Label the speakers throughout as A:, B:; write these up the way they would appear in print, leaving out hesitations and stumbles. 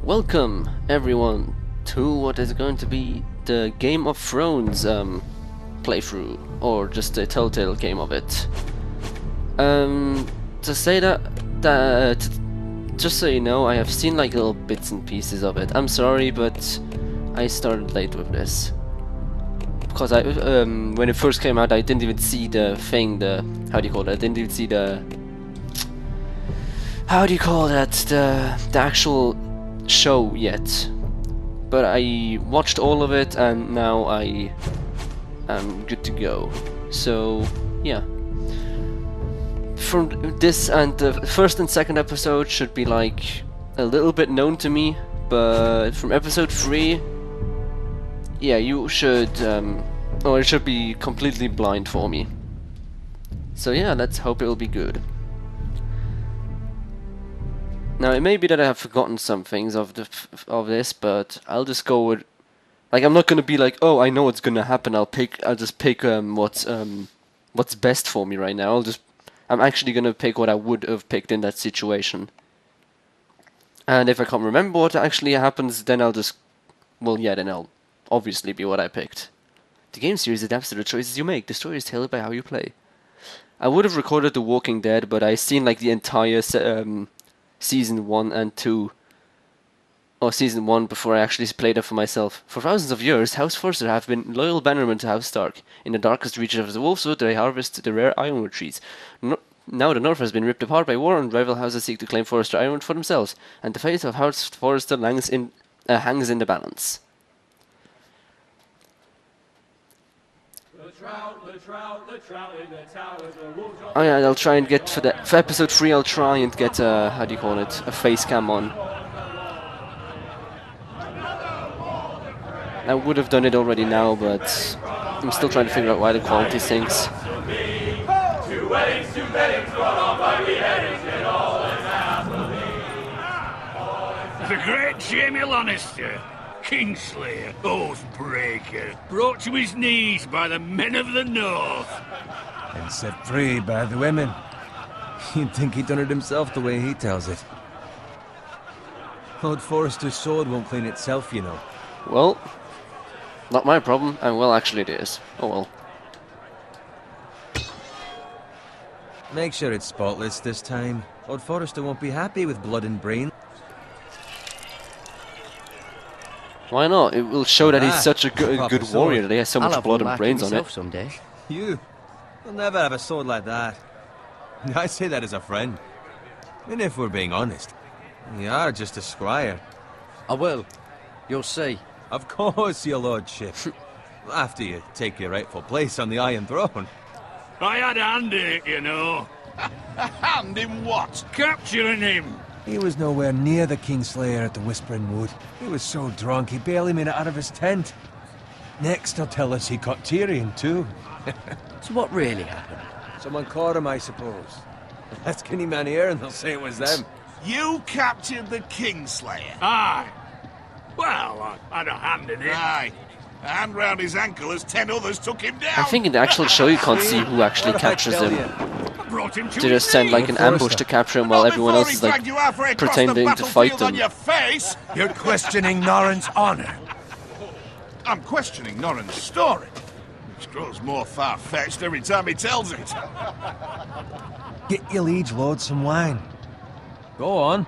A: Welcome everyone to what is going to be the Game of Thrones playthrough, or just a telltale game of it. To say just so you know, I have seen like little bits and pieces of it. I'm sorry, but I started late with this because when it first came out, I didn't even see the thing. How do you call it? I didn't even see the the actual show yet. But I watched all of it, and now I am good to go. So yeah. From this and the first and second episode should be like a little bit known to me, but from episode 3, yeah, you should, or it should be completely blind for me. So yeah, let's hope it will be good. Now it may be that I have forgotten some things of this, but I'll just go with, like, I'm not gonna be like, oh, I know what's gonna happen. I'll just pick what's best for me right now. I'm actually gonna pick what I would have picked in that situation. And if I can't remember what actually happens, then I'll just, well, yeah, then I'll obviously be what I picked. The game series adapts to the choices you make. The story is tailored by how you play. I would have recorded The Walking Dead, but I seen like the entire season 1 and 2, or season 1, before I actually played it for myself. For thousands of years, House Forster have been loyal bannermen to House Stark. In the darkest reaches of the Wolfswood, they harvest the rare ironwood trees. Now the North has been ripped apart by war, and rival houses seek to claim Forester ironwood for themselves, and the fate of House Forster hangs in the balance. Oh yeah, I'll try and get for episode 3. I'll try and get how do you call it, a face cam on. I would have done it already now, but I'm still trying to figure out why the quality sinks.
B: The great Jamie Lannister, Kingslayer, Oathbreaker, brought to his knees by the men of the North.
C: And set free by the women. You'd think he'd done it himself the way he tells it. Lord Forrester's sword won't clean itself, you know.
A: Well, not my problem, and well, actually it is. Oh well.
C: Make sure it's spotless this time. Lord Forrester won't be happy with blood and brain.
A: Why not? It will show that he's such a good warrior, that he has so much blood and brains on it.
D: Someday.
C: You'll never have a sword like that. I say that as a friend. And if we're being honest, you are just a squire.
D: I will. You'll see.
C: Of course, your lordship. After you take your rightful place on the Iron Throne.
B: I had a hand in it, you know.
E: A hand in what?
B: Capturing him.
C: He was nowhere near the Kingslayer at the Whispering Wood. He was so drunk he barely made it out of his tent. Next he'll tell us he caught Tyrion too.
D: So what really happened?
C: Someone caught him, I suppose. Ask any man here and they'll say it was them.
E: You captured the Kingslayer?
B: Aye. Well, I had a hand in it.
E: Aye. A hand round his ankle as 10 others took him down.
A: I think in the actual show you can't see who actually captures him.
B: I brought him to
A: They just send like an ambush to capture him while everyone else is like pretending to fight them.
E: Your face.
F: You're questioning Norrin's honor.
E: I'm questioning Norrin's story, which grows more far-fetched every time he tells it.
C: Get your liege lord some wine. Go on.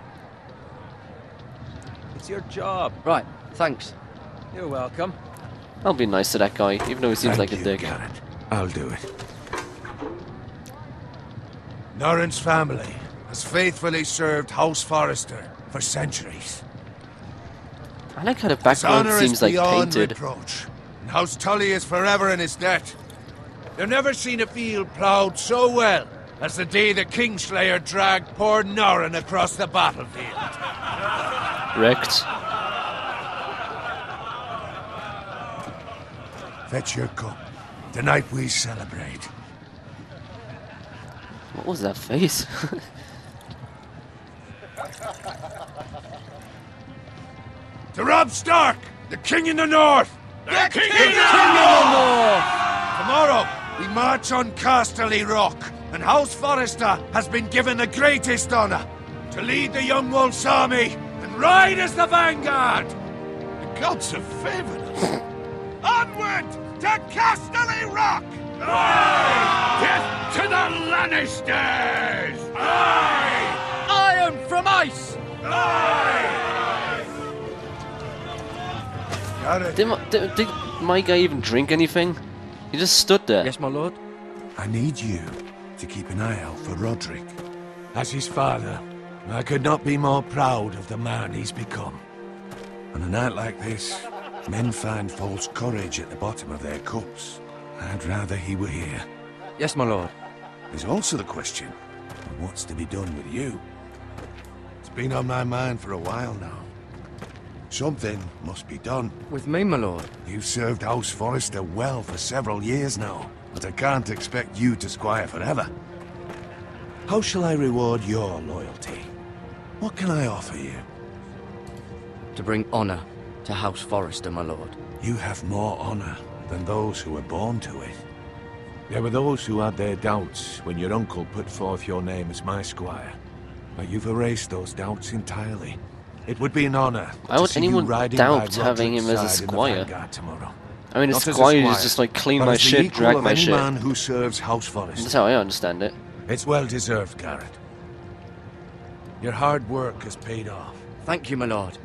C: It's your job.
D: Right, thanks.
C: You're welcome.
A: I'll be nice to that guy, even though he seems like a dick.
F: Garrett. I'll do it. Norrin's family has faithfully served House Forrester for centuries.
A: I like how the
F: His
A: background
F: honor
A: seems
F: is
A: like
F: beyond
A: painted.
F: reproach, and House Tully is forever in his debt. You've never seen a field ploughed so well as the day the Kingslayer dragged poor Norrin across the battlefield.
A: Wrecked.
F: Fetch your cup. Tonight we celebrate.
A: What was that face?
F: To Robb Stark, the King in the North!
E: The King
F: in the North! Tomorrow, we march on Casterly Rock, and House Forrester has been given the greatest honor to lead the Young Wolf's army and Ride as the vanguard!
E: The gods have favored us. Onward to Casterly Rock!
B: Death to the Lannisters!
D: Iron from ice!
F: Garrett,
A: Did my guy even drink anything? He just stood there.
D: Yes, my lord.
C: I need you to keep an eye out for Roderick.
F: as his father, I could not be more proud of the man he's become.
C: On a night like this, men find false courage at the bottom of their cups. I'd rather he were here.
D: Yes, my lord.
C: There's also the question of what's to be done with you.
F: It's been on my mind for a while now. Something must be done.
D: With me, my lord.
C: You've served House Forrester well for several years now, but I can't expect you to squire forever. How shall I reward your loyalty? What can I offer you?
D: To bring honor to House Forrester, my lord.
C: You have more honor than those who were born to it. There were those who had their doubts when your uncle put forth your name as my squire. But you've erased those doubts entirely. It would be an honor
A: Why
C: to
A: would
C: see you
A: anyone
C: riding
A: doubt
C: by
A: having him as a
C: Roderick's side in the
A: squire?
C: vanguard tomorrow.
A: I mean, a
C: Not as
A: squire is
C: squire,
A: just like clean
C: but
A: my
C: as the
A: shit,
C: equal
A: drag
C: of
A: my
C: any
A: shit.
C: man who serves House Forrester.
A: That's how I understand it.
C: It's well deserved, Garrett. Your hard work has paid off.
D: Thank you, my lord.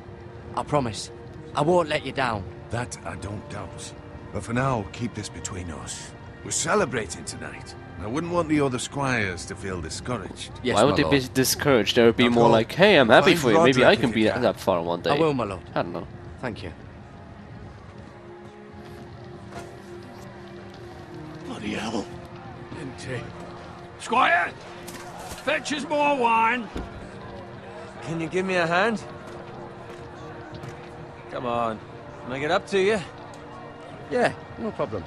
D: I promise. I won't let you down.
C: That I don't doubt. But for now, keep this between us. We're celebrating tonight. I wouldn't want the other squires to feel discouraged.
D: Yes,
A: Why would
D: my
A: they
D: lord.
A: be discouraged? They would be
C: Now
A: more
C: go.
A: like, hey, I'm happy
C: Find
A: for you. Maybe I
C: Roderick
A: can
C: if
A: be
C: you
A: that,
C: can.
A: that far one day.
D: I will, my lord.
A: I don't know.
D: Thank you.
E: Bloody hell.
B: Empty. Squire! Fetch us more wine.
G: Can you give me a hand? Come on. Can I get up to you?
D: Yeah, no problem.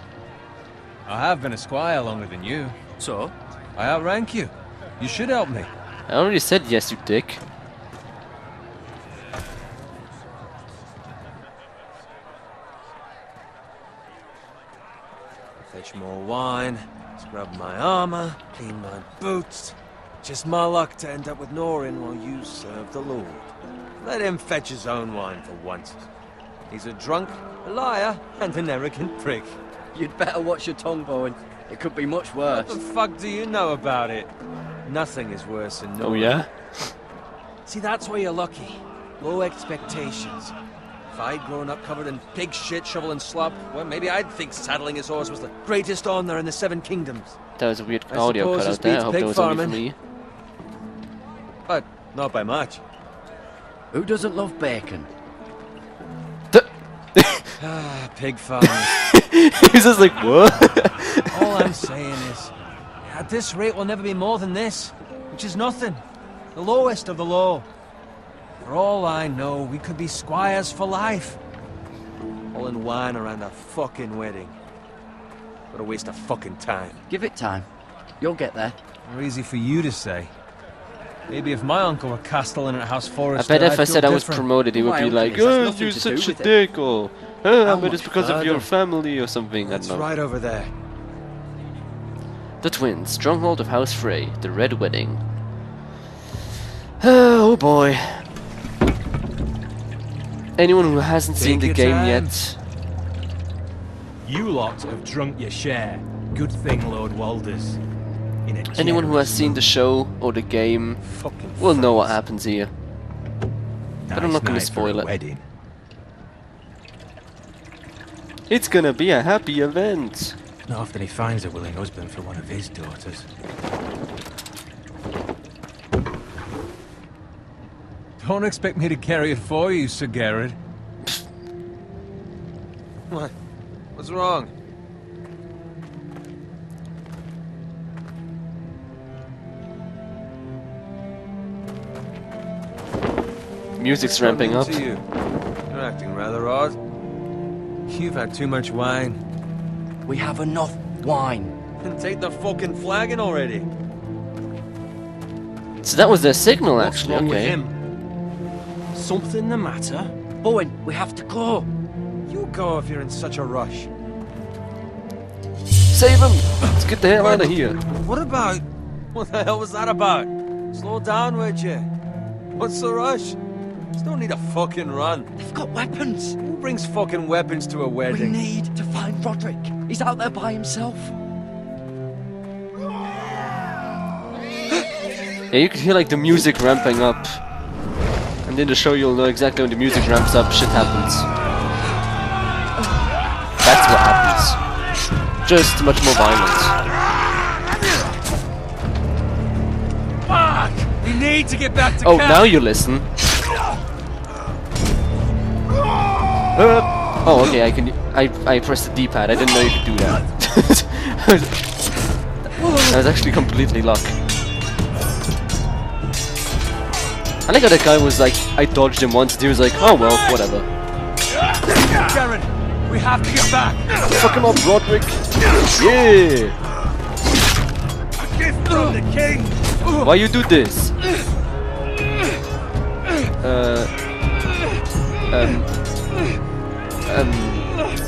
G: I have been a squire longer than you.
D: So?
G: I outrank you. You should help me.
A: I already said yes, you dick.
G: Fetch more wine, scrub my armor, clean my boots. Just my luck to end up with Norin while you serve the Lord. Let him fetch his own wine for once. He's a drunk, a liar, and an arrogant prick.
D: You'd better watch your tongue, Bowen. It could be much
G: What
D: worse.
G: the fuck do you know about it? Nothing is worse than Norin.
A: Oh, yeah?
G: See, that's why you're lucky. Low expectations. If I'd grown up covered in pig shit, shovel and slop, well, maybe I'd think saddling his horse was the greatest honor in the Seven Kingdoms.
A: That was a weird
G: I
A: audio
G: suppose
A: cut
G: this
A: out there. I
G: beats
A: hope
G: pig
A: that was only for
G: farming.
A: me.
G: But not by much.
D: Who doesn't love bacon?
G: Ah, pig farmers.
A: He's just like, what?
G: All I'm saying is, at this rate, we'll never be more than this, which is nothing. The lowest of the low. For all I know, we could be squires for life. All in wine around a fucking wedding. What a waste of fucking time.
D: Give it time. You'll get there.
G: More easy for you to say. Maybe if my uncle were castellan at House
A: I
G: Forrester,
A: bet if
G: I'd
A: I
G: feel
A: said I was
G: different.
A: promoted, he would
D: My
A: be
D: uncle
A: like,
D: is, has
A: oh,
D: nothing
A: you're
D: to do
A: such a
D: with it."
A: dick, or, oh, I
D: How
A: bet it's
D: much
A: because of your
D: further?
A: family or something. I
G: That's
A: don't know.
G: right over there.
A: The Twins, Stronghold of House Frey, The Red Wedding. Oh boy. Anyone who hasn't seen the
G: your
A: game
G: time.
A: yet,
H: You lot have drunk your share. Good thing, Lord Walders. In a
A: anyone who has
H: generous
A: seen the show or the game
G: Fucking
A: will know what
G: fools.
A: happens here.
H: nice
A: I'm not gonna
H: night for
A: spoil
H: a
A: it.
H: Wedding.
A: It's gonna be a happy event.
H: Not often he finds a willing husband for one of his daughters.
G: Don't expect me to carry it for you, Sir Garrett. What? What's wrong? music's
A: Music's ramping up.
G: To you. You're acting rather odd. You've had too much wine.
D: We have enough wine.
G: Then take the fucking flagon already.
A: So that was their signal,
H: What's
A: actually.
H: wrong with
A: Okay.
H: him? Something the matter?
D: Bowen, we have to go.
G: You go if you're in such a rush.
A: Save him! Let's get the hell out of here.
G: What about? What the hell was that about? Slow down, would you? What's the rush? There's no need to fucking run.
D: They've got weapons.
G: Who brings fucking weapons to a
D: We
G: wedding?
D: need to find Roderick. He's out there by himself.
A: Yeah, you can hear like the music ramping up. And in the show you'll know exactly when the music ramps up, shit happens. That's what happens. Just much more violence.
G: Fuck! We need to get back to
A: Oh,
G: camp.
A: now you listen. Oh, okay, I pressed the D-pad. I didn't know you could do that. That was actually completely luck. I like how that guy was like, I dodged him once, and he was like, oh well, whatever.
G: Garen, we have to get back.
A: Fuck him up, Roderick. Yeah.
G: A gift from the king.
A: Why you do this?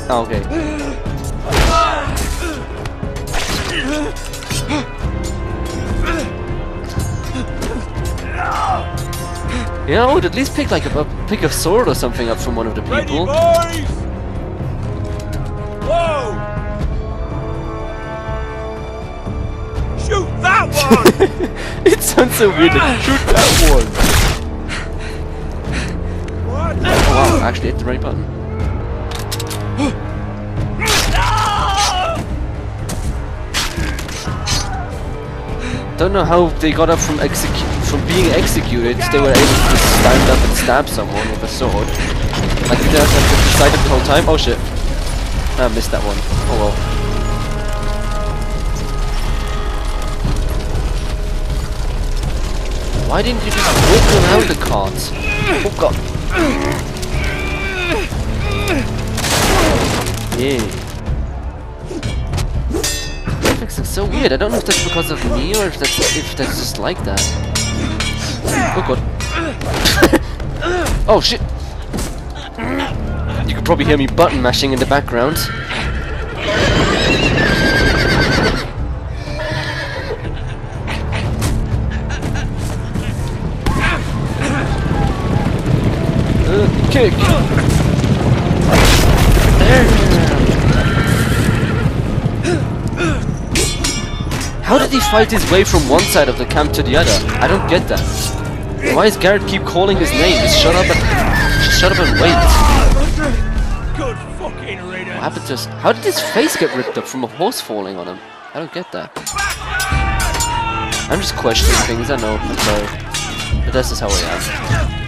A: Oh, okay. Yeah, I would at least pick like pick a sword or something up from one of the
G: Ready,
A: people.
G: boys? Whoa! Shoot that one!
A: It sounds so weird to shoot that one.
G: What?
A: Oh, wow, I actually hit the right button. Don't know how they got up from being executed. They were able to just stand up and stab someone with a sword. Like they have to decide it the whole time. Oh shit! I missed that one. Oh well. Why didn't you just walk around the cart? Oh god. Yeah. Graphics look so weird. I don't know if that's because of me or if that's just like that. Oh god. Oh shit. You could probably hear me button mashing in the background. Kick! How did he fight his way from one side of the camp to the other? I don't get that. Why does Garrett keep calling his name? Just shut up and wait.
G: Good fucking riddance.
A: What happened to us? How did his face get ripped up from a horse falling on him? I don't get that. I'm just questioning things, I know, I'm sorry. But that's just how I am.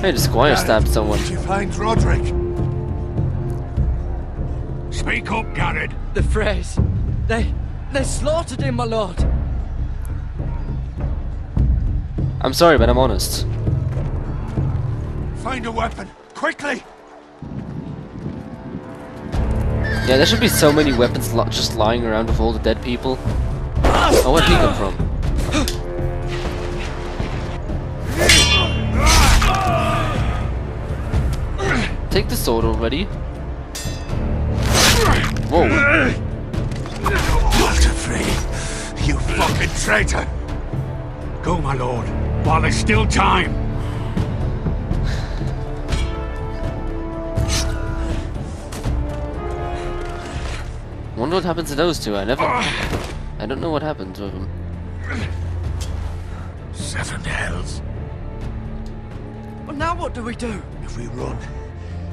A: Hey, the squire stabbed someone.
C: Did you find Roderick?
B: Speak up, Garrett.
D: The Freys. They slaughtered him, my lord.
A: I'm sorry, but I'm honest.
C: Find a weapon, quickly!
A: Yeah, there should be so many weapons just lying around with all the dead people. Oh, where'd he come from? Take the sword already. Whoa.
C: Walter Free, you fucking traitor!
B: Go, my lord, while there's still time.
A: Wonder what happens to those two. I don't know what happened to them.
C: 7 hells.
D: Well, now what do we do?
C: If we run,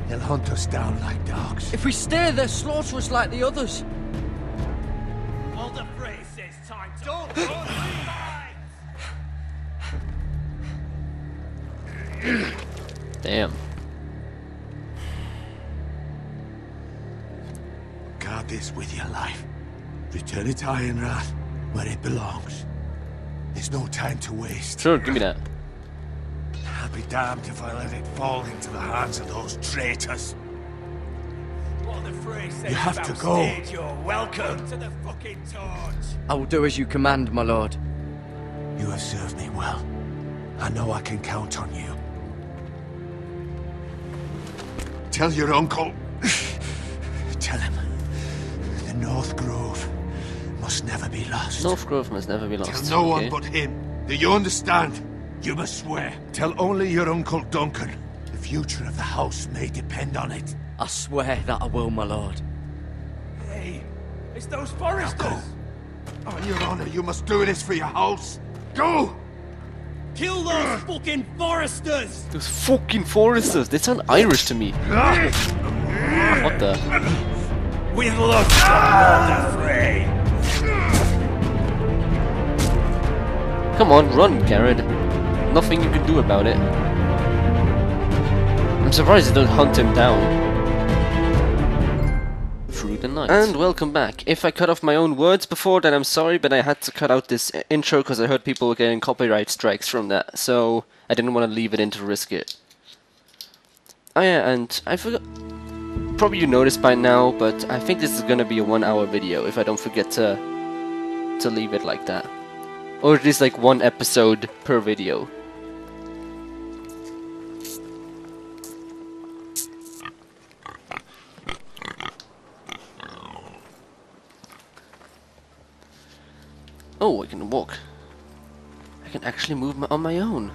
C: they'll hunt us down like dogs.
D: If we stay, they'll slaughter us like the others.
G: All the phrase says time to... Don't
A: Damn.
C: Guard this with your life. Return it to Ironrath, where it belongs. There's no time to waste.
A: Sure, give me that.
C: I'll be damned if I let it fall into the hands of those traitors.
G: What the phrase says
C: You have to
G: about
C: go.
G: stage, you're welcome to the fucking torch.
D: I will do as you command, my lord.
C: You have served me well. I know I can count on you. Tell your uncle. Tell him. The North Grove
F: must never be lost.
A: North Grove must never be lost.
E: Tell no
A: okay.
E: one but him. Do you understand?
F: You must swear.
E: Tell only your Uncle Duncan.
F: The future of the house may depend on it.
D: I swear that I will, my lord.
F: Hey, it's those
E: Now
F: foresters!
E: go. On your honor, you must do this for your house. Go!
H: Kill those fucking foresters!
A: Those fucking foresters, they sound Irish to me. What the?
F: We look somewhat afraid.
A: Come on, run, Garrett. Nothing you can do about it. I'm surprised they don't hunt him down. Through the night. And welcome back. If I cut off my own words before, then I'm sorry, but I had to cut out this intro because I heard people were getting copyright strikes from that, so I didn't want to leave it in to risk it. Oh yeah, and I forgot... Probably you noticed by now, but I think this is gonna be a 1 hour video if I don't forget to leave it like that. Or at least like 1 episode per video. Oh, I can walk. I can actually move on my own.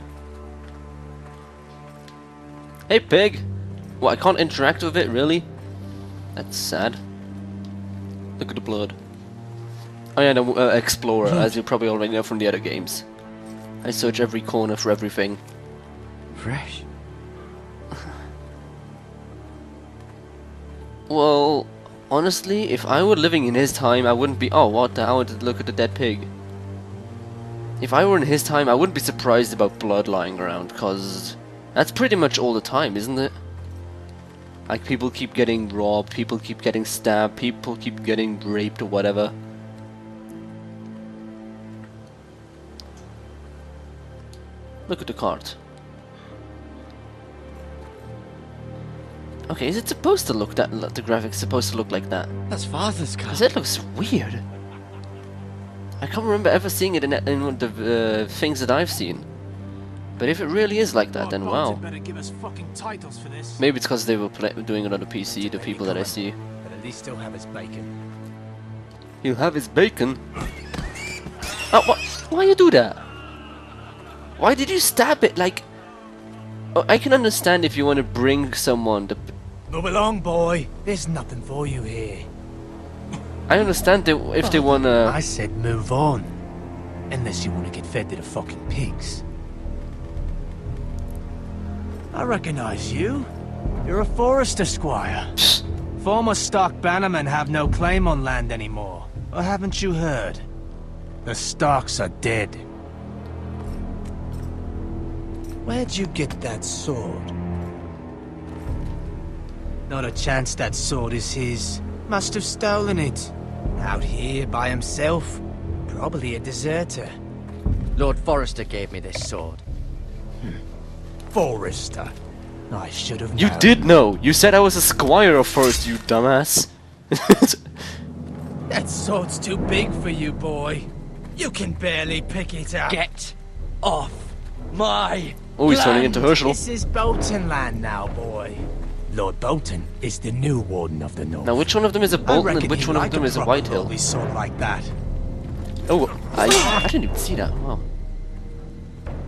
A: Hey, pig! Well, I can't interact with it, really? That's sad. Look at the blood. I am an explorer, as you probably already know from the other games. I search every corner for everything.
D: Fresh.
A: Well, honestly, if I were living in his time, I wouldn't be... Oh, what the hell? Look at the dead pig. If I were in his time, I wouldn't be surprised about blood lying around, because that's pretty much all the time, isn't it? Like, people keep getting robbed, people keep getting stabbed, people keep getting raped or whatever. Look at the cart. Okay, is it supposed to look that... The graphics supposed to look like that?
D: That's father's car.
A: Because it looks weird. I can't remember ever seeing it in one of the things that I've seen. But if it really is like that, then wow.
G: Better give us fucking titles for this.
A: Maybe it's because they were doing it on the PC, the people that I see.
G: But at least he'll have his bacon.
A: He'll have his bacon. Oh, what? Why you do that? Why did you stab it? Like, oh, I can understand if you want to bring someone to...
G: Move along, boy. There's nothing for you here.
A: I understand if they want to...
G: I said move on. Unless you want to get fed to the fucking pigs. I recognize you. You're a forester, squire. Former stock bannermen have no claim on land anymore. Or haven't you heard? The Starks are dead. Where'd you get that sword? Not a chance that sword is his. Must have stolen it. Out here by himself. Probably a deserter.
D: Lord Forrester gave me this sword.
G: Forester. I should have known.
A: You did know! You said I was a squire first, you dumbass!
G: That sword's too big for you, boy. You can barely pick it up.
D: Get off my
A: Oh, he's turning into Herschel.
G: This is Bolton land now, boy. Lord Bolton is the new Warden of the North.
A: Now, which one of them is a
G: I
A: Bolton
G: reckon
A: and which
G: he'd
A: one of
G: like
A: them
G: a
A: is a
G: proper
A: Whitehill?
G: lordly sword like that.
A: Oh, I didn't even see that. Wow.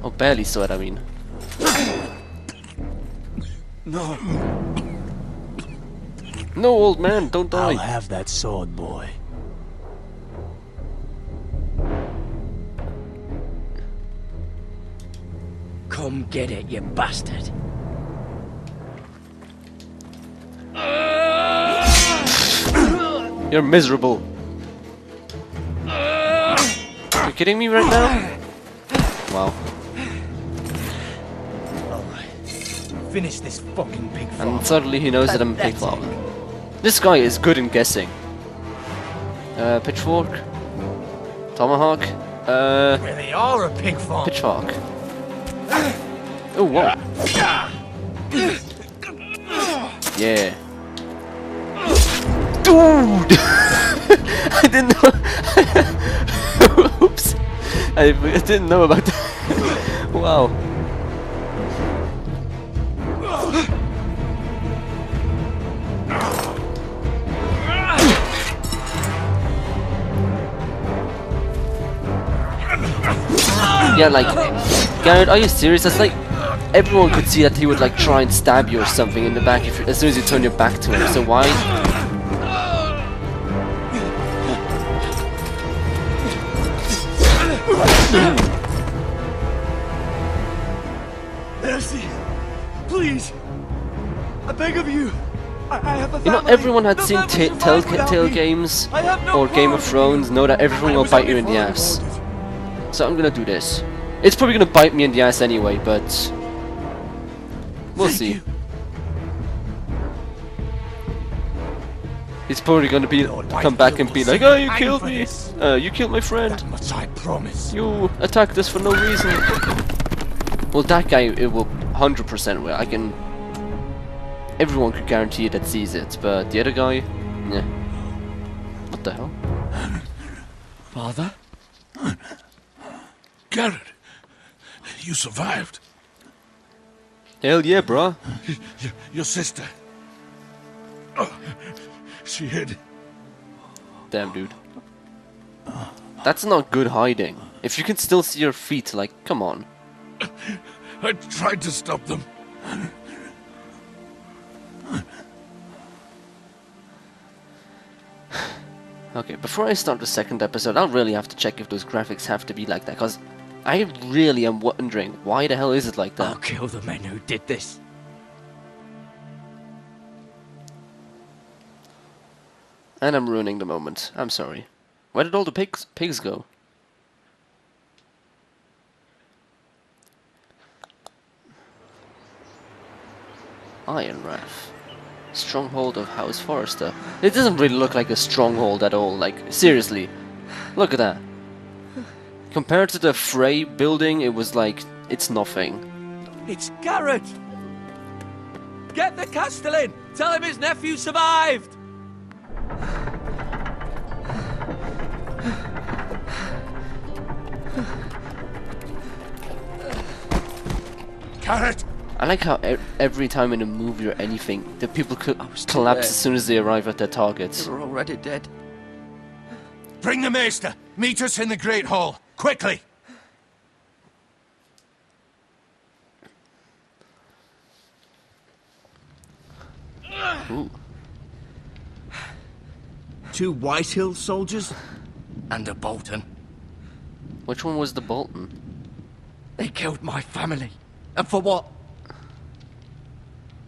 A: Oh, barely saw it, I mean.
G: No.
A: No, old man, don't
G: I'll
A: die.
G: have that sword, boy.
D: Come get it, you bastard.
A: You're miserable. You kidding me right now? Wow.
G: Finish this fucking pig farm.
A: And suddenly he knows that I'm a pig farmer. This guy is good in guessing. Pitchfork? Tomahawk?
G: Really are a pig farm.
A: Pitchfork. Oh, whoa. Yeah. Dude! I didn't know. Oops. I didn't know about that. Wow. Yeah, like, Garrett, are you serious? That's like, everyone could see that he would like try and stab you or something in the back if, as soon as you turn your back to him. So why?
B: Mercy! Please! I beg of you! I have a
A: You know,
B: family.
A: everyone had
B: The
A: seen
B: family survived without
A: Telltale
B: me.
A: games
B: I have no
A: or Game of
B: proof.
A: Thrones know that everyone
B: I
A: will
B: was
A: bite
B: only
A: you in the
B: following
A: ass.
B: orders.
A: So I'm gonna do this. It's probably gonna bite me in the ass anyway, but we'll
B: Thank
A: see.
B: you.
A: He's probably gonna be
B: Lord
A: come back and be
B: Whitefield
A: like,
B: will
A: "Oh, you
B: hang
A: killed
B: for
A: me!
B: this.
A: You killed my friend!
B: That much I promise.
A: You attacked us for no reason!" Well, that guy, it will 100% will. I can. Everyone could guarantee that sees it, but the other guy, yeah. What the hell?
D: Father?
E: Garrett, you survived.
A: Hell yeah, bruh.
E: Your sister. Oh, she hid.
A: Damn, dude. That's not good hiding. If you can still see your feet, like, come on.
E: I tried to stop them.
A: Okay, before I start the second episode, I'll really have to check if those graphics have to be like that, because I really am wondering, why the hell is it like that?
D: I'll kill the men who did this.
A: And I'm ruining the moment. I'm sorry. Where did all the pigs go? Iron Wrath. Stronghold of House Forrester. It doesn't really look like a stronghold at all, like, seriously. Look at that. Compared to the Frey building, it was like, it's nothing.
G: It's Garrett! Get the Castellan! Tell him his nephew survived!
E: Garrett!
A: I like how every time in a movie or anything, the people could
D: still
A: collapse
D: there.
A: as soon as they arrive at their targets.
D: They were already dead.
F: Bring the maester. Meet us in the Great Hall. Quickly!
A: Ooh.
I: 2 Whitehill soldiers?
D: And a Bolton.
A: Which one was the Bolton?
D: They killed my family. And for what?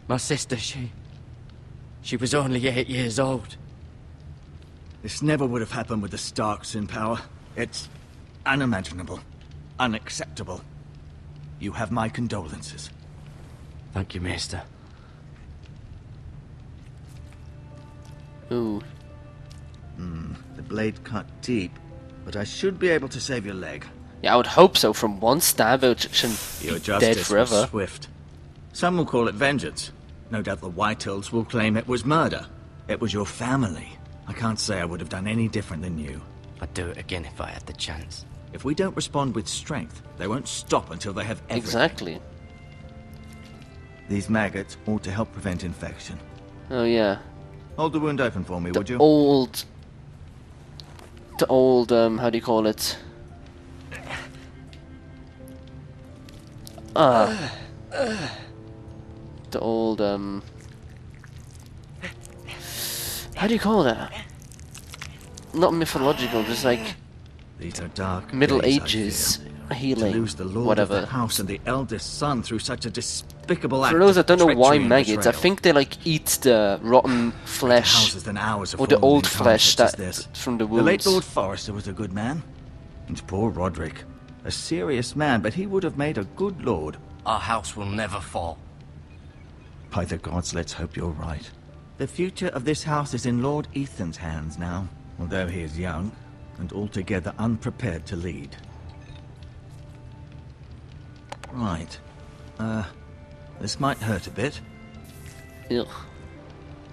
D: My sister, she was only 8 years old.
I: This never would have happened with the Starks in power. It's unimaginable. Unacceptable. You have my condolences.
D: Thank you, Maester.
A: Ooh.
I: The blade cut deep, but I should be able to save your leg.
A: Yeah, I would hope so. From one stab, it shouldn't
I: Your
A: be
I: justice
A: dead
I: was
A: forever.
I: swift. Some will call it vengeance. No doubt the Whitehills will claim it was murder. It was your family. I can't say I would have done any different than you.
D: I'd do it again if I had the chance.
I: If we don't respond with strength, they won't stop until they have everything.
A: Exactly.
I: These maggots ought to help prevent infection.
A: Oh yeah.
I: Hold the wound open for me, would you?
A: The old, how do you call it? The old, how do you call that? Not mythological, just like
I: These are dark
A: Middle
I: days, I
A: Ages
I: fear. To
A: healing,
I: lose the lord of
A: whatever.
I: the house and the eldest son through such a despicable act
A: For those
I: of
A: that don't know why
I: treachery and
A: maggots, I
I: betrayal.
A: think they like eat the rotten flesh
I: Houses than ours have
A: or the
I: fallen
A: old
I: in
A: flesh
I: conflicts
A: that
I: as this.
A: from the
I: The late
A: wounds.
I: Lord Forrester was a good man. And poor Roderick. A serious man, but he would have made a good lord.
D: Our house will never fall.
I: By the gods, let's hope you're right. The future of this house is in Lord Ethan's hands now, although he is young and altogether unprepared to lead. Right. This might hurt a bit.
A: Ugh.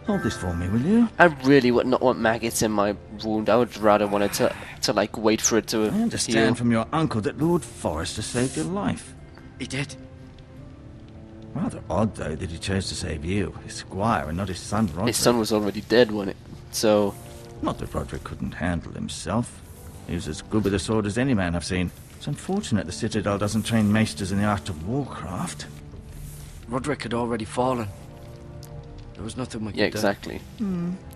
I: Hold this for me, will you?
A: I really would not want maggots in my wound. I would rather want it to like wait for it to
I: I understand
A: heal.
I: from your uncle that Lord Forrester saved your life.
D: He did.
I: Rather odd, though, that he chose to save you, his squire, and not his son Roderick.
A: His son was already dead when it. So
I: Not that Roderick couldn't handle himself. He was as good with a sword as any man I've seen. It's unfortunate the Citadel doesn't train maesters in the art of warcraft.
D: Roderick had already fallen. There was nothing we could
A: Yeah,
D: do.
A: exactly.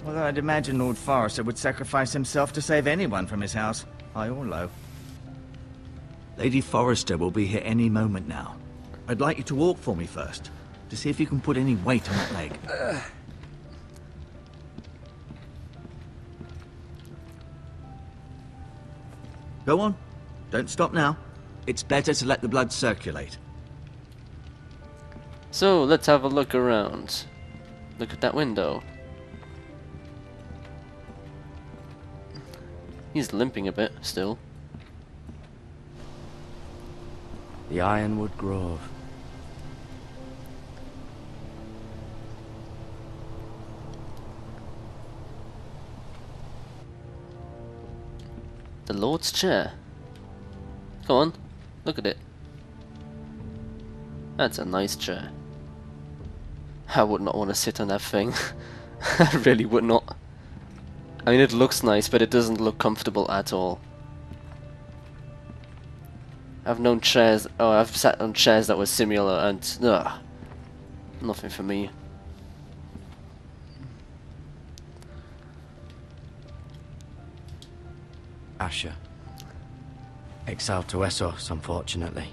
I: Although I'd imagine Lord Forrester would sacrifice himself to save anyone from his house, high or low. Lady Forrester will be here any moment now. I'd like you to walk for me first, to see if you can put any weight on that leg. Go on. Don't stop now. It's better to let the blood circulate.
A: So, let's have a look around. Look at that window. He's limping a bit, still.
D: The Ironwood Grove.
A: The Lord's chair. Come on, look at it. That's a nice chair. I would not want to sit on that thing. I really would not. I mean, it looks nice, but it doesn't look comfortable at all. I've known chairs. Oh, I've sat on chairs that were similar, and nothing for me.
D: Asher. Exiled to Essos, unfortunately.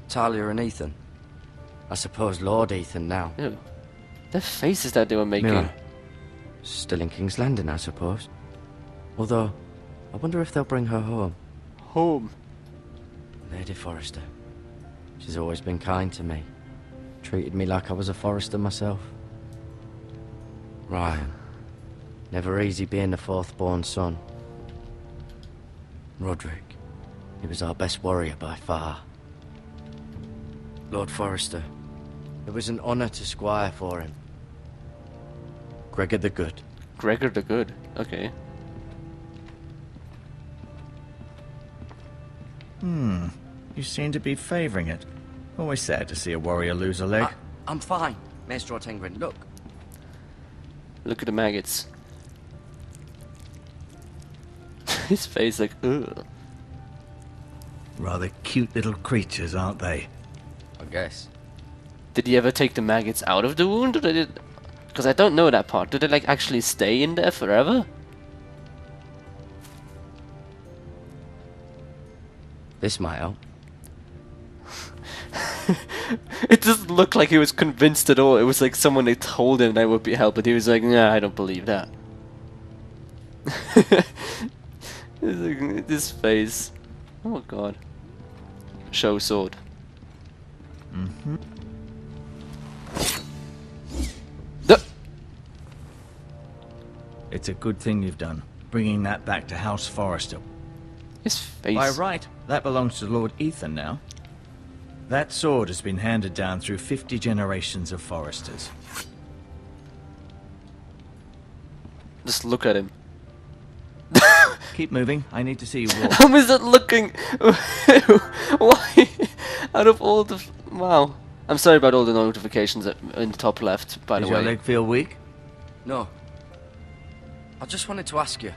D: Talia and Ethan. I suppose Lord Ethan now.
A: Ew. The faces that they were making.
D: Mira. Still in King's Landing, I suppose. Although, I wonder if they'll bring her home.
A: Home.
D: Lady Forrester. She's always been kind to me. Treated me like I was a Forrester myself. Ryan. Never easy being the fourth-born son. Roderick. He was our best warrior by far. Lord Forrester. It was an honour to squire for him. Gregor the Good.
A: Gregor the Good. Okay.
I: You seem to be favouring it. Always sad to see a warrior lose a leg.
D: I'm fine, Maestro Tengrin. Look.
A: Look at the maggots. His face like, ugh.
I: Rather cute little creatures, aren't they?
D: I guess.
A: Did he ever take the maggots out of the wound, or did it? Because I don't know that part. Did it like actually stay in there forever?
D: This might help.
A: It doesn't look like he was convinced at all. It was like someone they told him that would be help, but he was like, nah, I don't believe that. This face. Oh god. Show sword.
I: It's a good thing you've done, bringing that back to House Forrester.
A: His face.
I: By right, that belongs to Lord Ethan now. That sword has been handed down through 50 generations of Forresters.
A: Just look at him.
I: Keep moving, I need to see you walk.
A: How is it looking? Why? Out of all the... Wow. I'm sorry about all the notifications in the top left, by the
I: Does
A: way.
I: your leg feel weak?
D: No. I just wanted to ask you.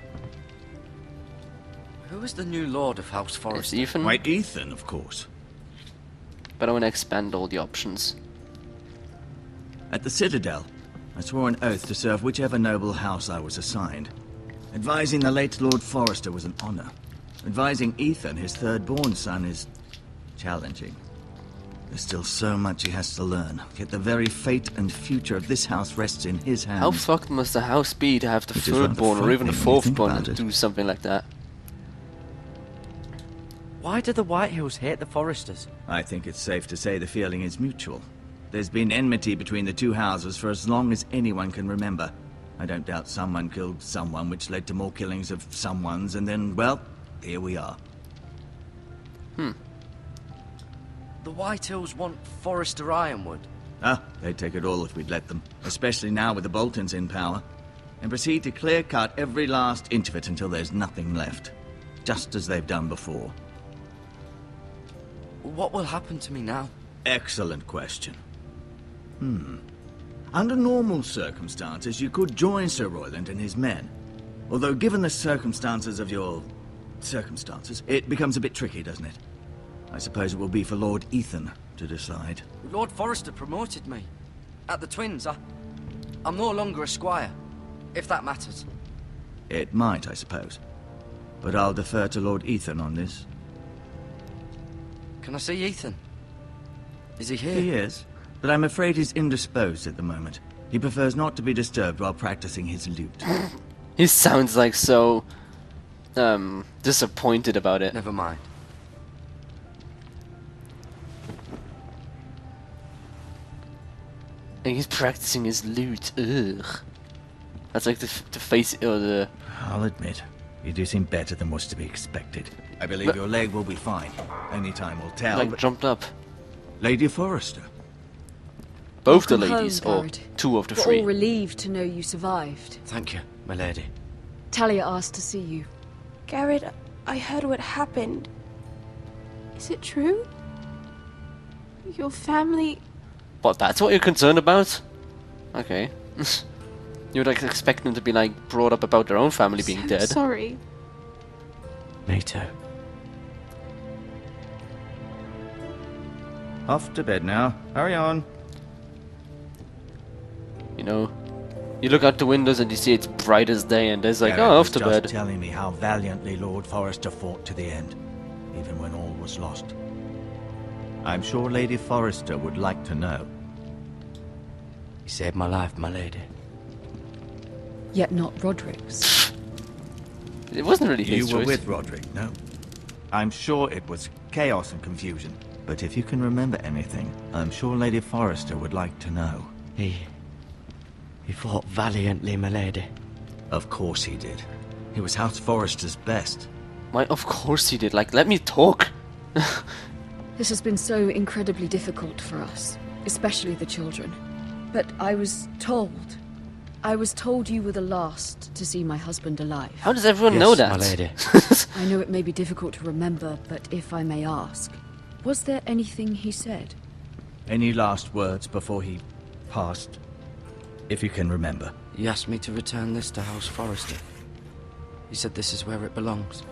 D: Who is the new Lord of House
A: It's
D: Forrester?
A: Ethan,
I: Why, Ethan, of course.
A: but I want to expand all the options.
I: At the Citadel, I swore an oath to serve whichever noble house I was assigned. Advising the late Lord Forrester was an honor. Advising Ethan, his third-born son, is challenging. There's still so much he has to learn, yet the very fate and future of this house rests in his hands.
A: How fucked must the house be to have the
I: Which is rather
A: third-born or even the
I: frightening when you think
A: fourth-born
I: about
A: to
I: it.
A: do something like that?
D: Why do the Whitehills hate the Forresters?
I: I think it's safe to say the feeling is mutual. There's been enmity between the two houses for as long as anyone can remember. I don't doubt someone killed someone, which led to more killings of someones, and then, well, here we are.
D: The Whitehills want Forrester Ironwood.
I: They'd take it all if we'd let them, especially now with the Boltons in power, and proceed to clear-cut every last inch of it until there's nothing left, just as they've done before.
D: What will happen to me now?
I: Excellent question. Under normal circumstances, you could join Sir Royland and his men. Although given the circumstances of your... circumstances, it becomes a bit tricky, doesn't it? I suppose it will be for Lord Ethan to decide.
D: Lord Forrester promoted me. At the Twins, I'm no longer a squire, if that matters.
I: It might, I suppose. But I'll defer to Lord Ethan on this.
D: Can I see Ethan? Is he here?
I: He is, but I'm afraid he's indisposed at the moment. He prefers not to be disturbed while practicing his lute.
A: He sounds like so disappointed about it.
D: Never mind.
A: And he's practicing his lute. Ugh. That's like the face or the.
I: I'll admit, you do seem better than was to be expected. I believe your leg will be fine. Only time will tell.
A: Like
I: but...
A: jumped up.
I: Lady Forrester.
A: Both the
J: Welcome
A: ladies,
J: home,
A: or
J: Garrett.
A: two of the
J: We're
A: three.
J: all relieved to know you survived.
D: Thank you, my lady.
J: Talia asked to see you.
K: Garrett, I heard what happened. Is it true? Your family...
A: What, that's what you're concerned about? Okay. You would like expect them to be like brought up about their own family being
K: I'm
A: dead.
K: sorry.
D: Me too.
I: Off to bed now. Hurry on.
A: You know, you look out the windows and you see it's bright as day, and there's like,
F: Garrett
A: oh,
F: was
A: off to
F: just
A: bed.
F: telling me how valiantly Lord Forrester fought to the end, even when all was lost.
I: I'm sure Lady Forrester would like to know.
D: He saved my life, my lady.
J: Yet not Roderick's.
A: It wasn't really his
I: You were
A: choice.
I: with Roderick, no? I'm sure it was chaos and confusion. But if you can remember anything, I'm sure Lady Forrester would like to know.
D: He fought valiantly, my lady.
I: Of course he did. He was House Forrester's best.
A: Why, of course he did. Like, let me talk.
J: This has been so incredibly difficult for us, especially the children. But I was told you were the last to see my husband alive.
A: How does everyone
D: Yes,
A: know that?
D: my lady.
J: I know it may be difficult to remember, but if I may ask, was there anything he said?
I: Any last words before he passed? If you can remember.
D: He asked me to return this to House Forrester. He said this is where it belongs.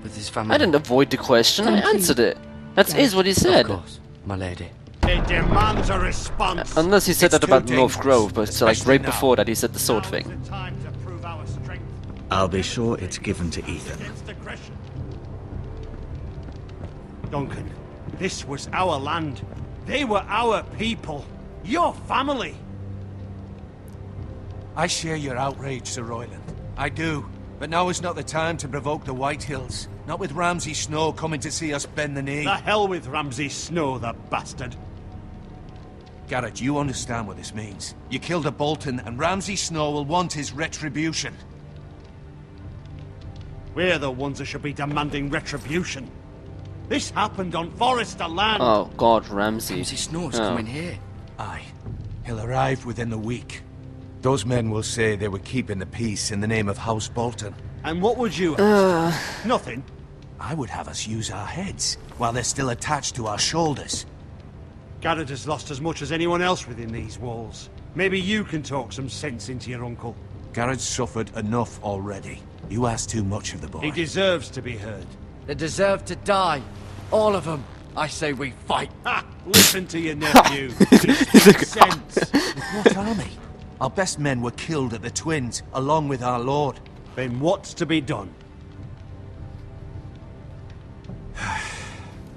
D: With his family.
A: I didn't avoid the question, I
J: Thank you.
A: answered it. That is what he
D: Of
A: said.
D: course, my lady.
B: It demands a response.
A: Unless he said
F: It's
A: that about
F: too
A: North
F: dangerous,
A: Grove, but so, like
F: especially
A: right
F: now.
A: before that he said the sword
B: Now is
A: thing.
B: the time to prove our strength
I: I'll be sure it's given to Ethan.
B: against aggression. Duncan, this was our land. They were our people. Your family.
F: I share your outrage, Sir Royland. I do. But now is not the time to provoke the White Hills. Not with Ramsay Snow coming to see us bend the knee.
B: The hell with Ramsay Snow, the bastard.
F: Garrett, you understand what this means. You killed a Bolton, and Ramsay Snow will want his retribution.
B: We're the ones that should be demanding retribution. This happened on Forrester land.
A: Oh God, Ramsay.
D: Ramsay Snow's
A: Oh.
D: coming here.
F: Aye. He'll arrive within the week. Those men will say they were keeping the peace in the name of House Bolton.
B: And what would you have? Nothing.
F: I would have us use our heads, while they're still attached to our shoulders.
B: Garrett has lost as much as anyone else within these walls. Maybe you can talk some sense into your uncle.
F: Garrett's suffered enough already. You ask too much of the boy.
B: He deserves to be heard.
D: They deserve to die. All of them. I say we fight.
B: Ha! Listen to your nephew. Speak sense.
F: What army? Our best men were killed at the Twins, along with our lord.
B: Then what's to be done?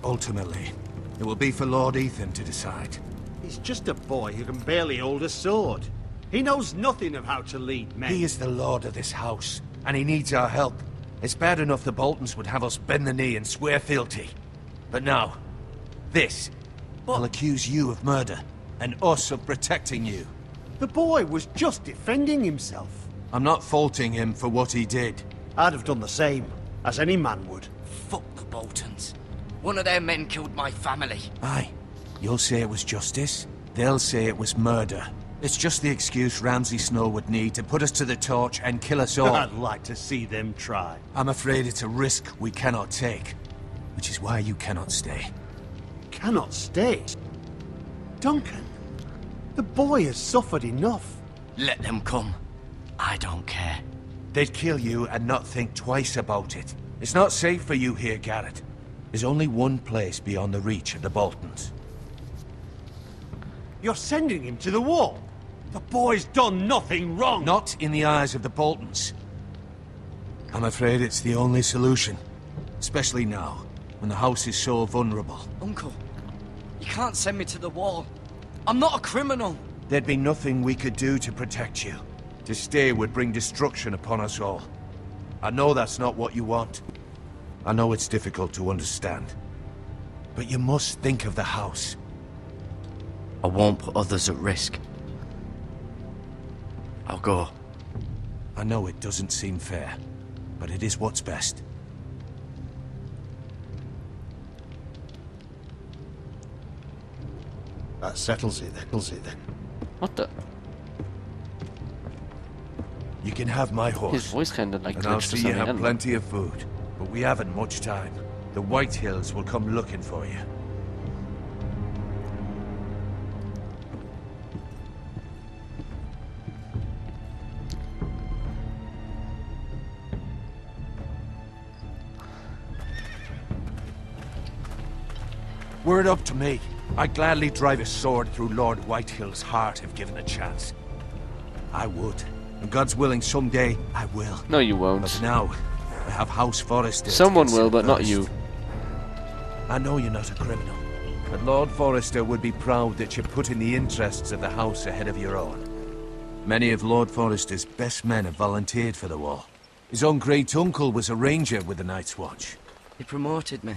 F: Ultimately, it will be for Lord Ethan to decide.
B: He's just a boy who can barely hold a sword. He knows nothing of how to lead men.
F: He is the lord of this house, and he needs our help. It's bad enough the Boltons would have us bend the knee and swear fealty. But now, this will accuse you of murder, and us of protecting you.
B: The boy was just defending himself.
F: I'm not faulting him for what he did.
B: I'd have done the same, as any man would.
D: Fuck the Boltons. One of their men killed my family.
F: Aye. You'll say it was justice. They'll say it was murder. It's just the excuse Ramsay Snow would need to put us to the torch and kill us all.
B: I'd like to see them try.
F: I'm afraid it's a risk we cannot take. Which is why you cannot stay.
B: Cannot stay. Duncan, the boy has suffered enough.
D: Let them come. I don't care.
F: They'd kill you and not think twice about it. It's not safe for you here, Garrett. There's only one place beyond the reach of the Boltons.
L: You're sending him to the wall? The boy's done nothing wrong!
F: Not in the eyes of the Boltons. I'm afraid it's the only solution. Especially now, when the house is so vulnerable.
D: Uncle, you can't send me to the wall. I'm not a criminal.
F: There'd be nothing we could do to protect you. To stay would bring destruction upon us all. I know that's not what you want. I know it's difficult to understand. But you must think of the house.
D: I won't put others at risk. I'll go.
F: I know it doesn't seem fair, but it is what's best.
L: That settles it then.
A: What the?
F: You can have my horse.
A: His voice kinda like
F: and I'll
A: glitched or
F: see you
A: something, I
F: have
A: don't know.
F: plenty of food. But we haven't much time. The White Hills will come looking for you. Were it up to me, I'd gladly drive a sword through Lord Whitehill's heart if given a chance. I would. And God's willing, someday I will.
A: No, you won't.
F: But now, I have House Forrester.
A: Someone will, but not you.
F: I know you're not a criminal, but Lord Forrester would be proud that you're putting the interests of the house ahead of your own. Many of Lord Forrester's best men have volunteered for the war. His own great-uncle was a ranger with the Night's Watch.
D: He promoted me.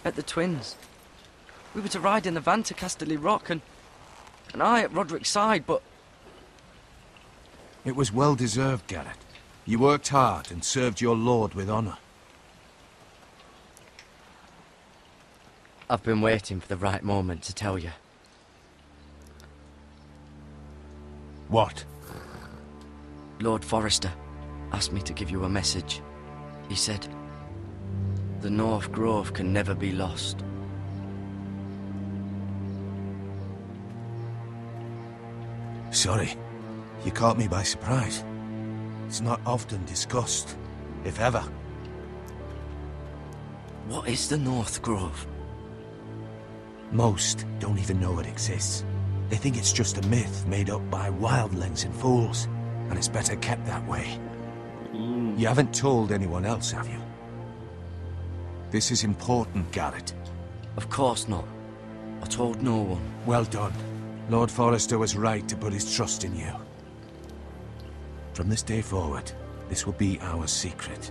D: At the Twins. We were to ride in the van to Casterly Rock, and I at Roderick's side, but...
F: It was well deserved, Garrett. You worked hard and served your lord with honor.
D: I've been waiting for the right moment to tell you.
F: What?
D: Lord Forrester asked me to give you a message. He said, the North Grove can never be lost.
F: Sorry. You caught me by surprise. It's not often discussed, if ever.
D: What is the North Grove?
F: Most don't even know it exists. They think it's just a myth made up by wildlings and fools, and it's better kept that way. You haven't told anyone else, have you? This is important, Garrett.
D: Of course not. I told no one.
F: Well done. Lord Forrester was right to put his trust in you. From this day forward, this will be our secret.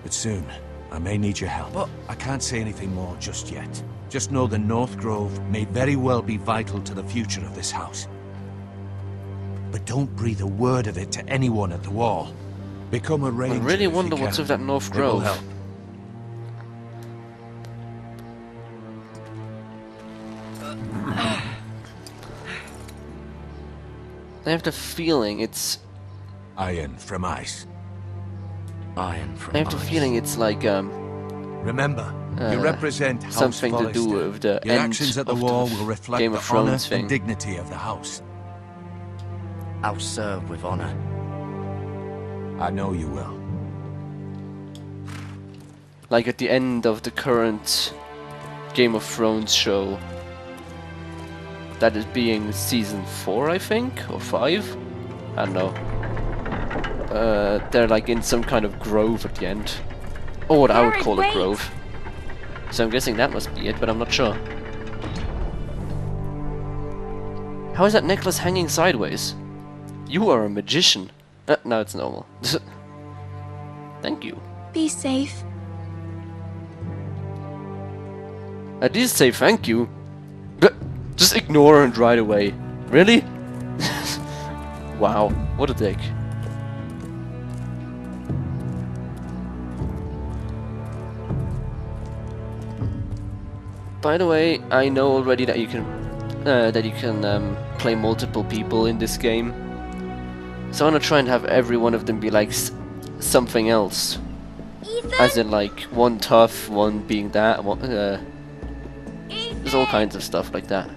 F: But soon, I may need your help.
D: But
F: I can't say anything more just yet. Just know the North Grove may very well be vital to the future of this house. But don't breathe a word of it to anyone at the wall. Become a ranger.
A: I really
F: if you
A: wonder what's
F: can.
A: with that North
F: It will
A: Grove.
F: help.
A: I have the feeling it's...
F: Iron from ice.
D: Iron from
A: I have the
D: ice.
A: feeling it's like,
F: Remember, you represent House
A: something to do
F: Forrester.
A: with the
F: Your
A: end
F: actions at the
A: of
F: wall
A: the
F: will reflect
A: Game
F: the
A: of
F: honor
A: Thrones thing.
F: and dignity of the house.
D: I'll serve with honor.
F: I know you will.
A: Like at the end of the current Game of Thrones show. That is being season 4, I think, or 5? I don't know. They're like in some kind of grove at the end. Or what I would call a grove. So I'm guessing that must be it, but I'm not sure. How is that necklace hanging sideways? You are a magician. No, it's normal. Thank you.
K: Be safe.
A: I did say thank you. But just ignore and ride away. Really? Wow, what a dick. By the way, I know already that you can play multiple people in this game. So I'm gonna try and have every one of them be like something else.
K: Ethan?
A: As in like one tough, one being that, one, there's all kinds of stuff like that.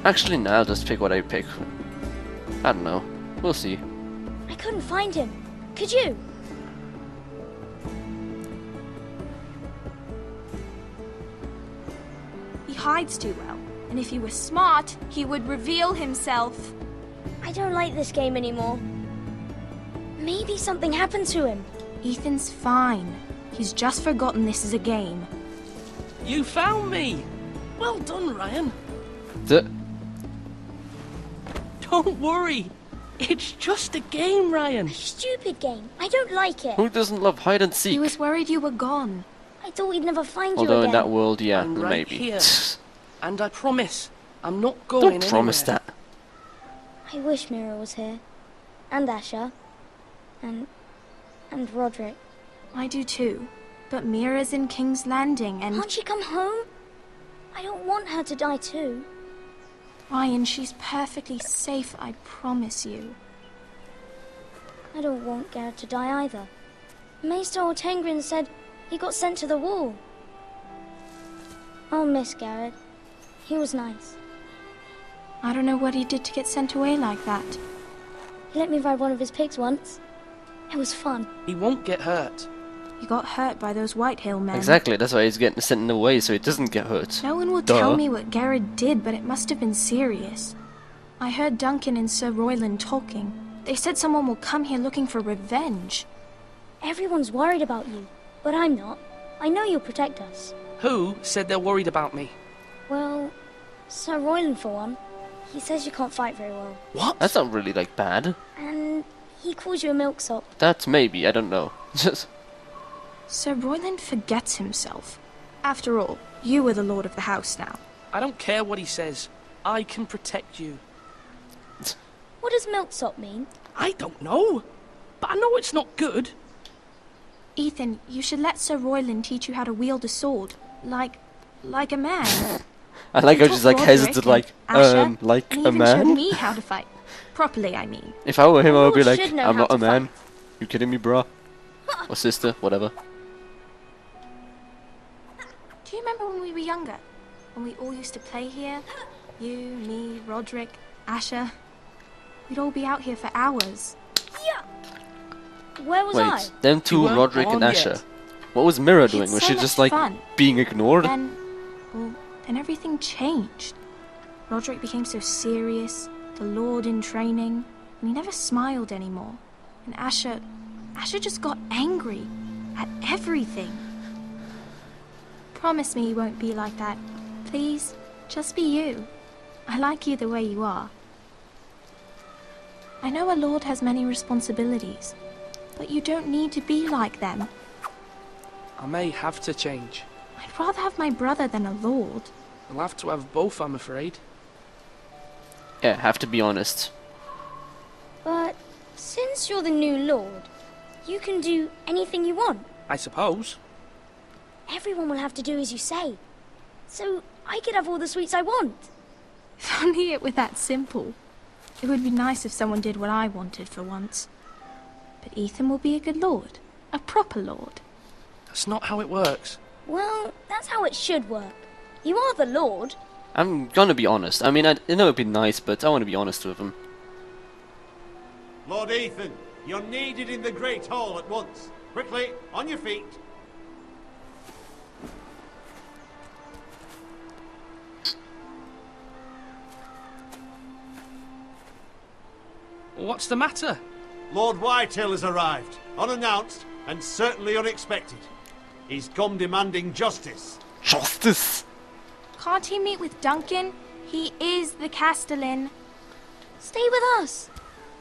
A: Actually, now I'll just pick what I pick. I don't know. We'll see.
M: I couldn't find him. Could you?
K: He hides too well, and if he were smart, he would reveal himself.
M: I don't like this game anymore. Maybe something happened to him.
K: Ethan's fine. He's just forgotten this is a game.
N: You found me! Well done, Ryan. Don't worry. It's just a game, Ryan.
M: Stupid game. I don't like it.
A: Who doesn't love hide and seek?
K: He was worried you were gone.
M: I thought we'd never find you
A: Although
M: again.
A: in that world, yeah,
N: I'm right
A: maybe.
N: here. And I promise, I'm not going
A: Don't promise
N: anywhere.
A: that.
M: I wish Mira was here. And Asher. And Roderick.
K: I do too. But Mira's in King's Landing and...
M: Can't she come home? I don't want her to die too.
K: Ryan, she's perfectly safe, I promise you.
M: I don't want Garrett to die either. Maester Ortengrin said he got sent to the wall. I'll miss Garrett. He was nice.
K: I don't know what he did to get sent away like that.
M: He let me ride one of his pigs once. It was fun.
N: He won't get hurt.
K: He got hurt by those Whitehill men.
A: Exactly, that's why he's getting sent away so he doesn't get hurt.
K: No one will tell me what Garrett did, but it must have been serious. I heard Duncan and Sir Royland talking. They said someone will come here looking for revenge.
M: Everyone's worried about you, but I'm not. I know you'll protect us.
N: Who said they're worried about me?
M: Well, Sir Royland for one. He says you can't fight very well.
N: What?
A: That's not really, like, bad.
M: And he calls you a milksop.
A: That maybe, I don't know. Just...
K: Sir Royland forgets himself. After all, you are the lord of the house now.
N: I don't care what he says. I can protect you.
M: What does milksop mean?
N: I don't know. But I know it's not good.
K: Ethan, you should let Sir Royland teach you how to wield a sword. Like a man.
A: I like how she's like
K: Roderick
A: hesitant, like,
K: and
A: like
K: and
A: a
K: even showed
A: man?
K: me how to fight. Properly, I mean.
A: If I were him, I would be
K: Lord
A: like,
K: should know
A: I'm
K: how
A: not a
K: to
A: man. You kidding me, bro? Or sister, whatever.
K: Do you remember when we were younger? When we all used to play here? You, me, Roderick, Asher. We'd all be out here for hours.
M: Where was I?
A: Wait, them two,
K: You weren't
A: Roderick and
K: born
A: Asher.
K: yet.
A: What was Mira
K: We
A: doing?
K: had
A: Was
K: so
A: she
K: much
A: just like
K: fun.
A: being ignored?
K: Then everything changed. Roderick became so serious, the Lord in training, and he never smiled anymore. And Asher just got angry at everything. Promise me you won't be like that. Please, just be you. I like you the way you are. I know a lord has many responsibilities, but you don't need to be like them.
N: I may have to change.
K: I'd rather have my brother than a lord.
N: I'll have to have both, I'm afraid.
A: Yeah, have to be honest.
M: But since you're the new lord, you can do anything you want.
N: I suppose.
M: Everyone will have to do as you say. So I could have all the sweets I want.
K: If only it were that simple. It would be nice if someone did what I wanted for once. But Ethan will be a good lord. A proper lord.
N: That's not how it works.
M: Well, that's how it should work. You are the lord.
A: I'm gonna be honest. I mean, I know it'd be nice, but I want to be honest with him.
L: Lord Ethan, you're needed in the Great Hall at once. Quickly, on your feet.
N: What's the matter?
L: Lord Whitehill has arrived, unannounced and certainly unexpected. He's come demanding justice.
A: Justice?
K: Can't he meet with Duncan? He is the Castellan.
M: Stay with us.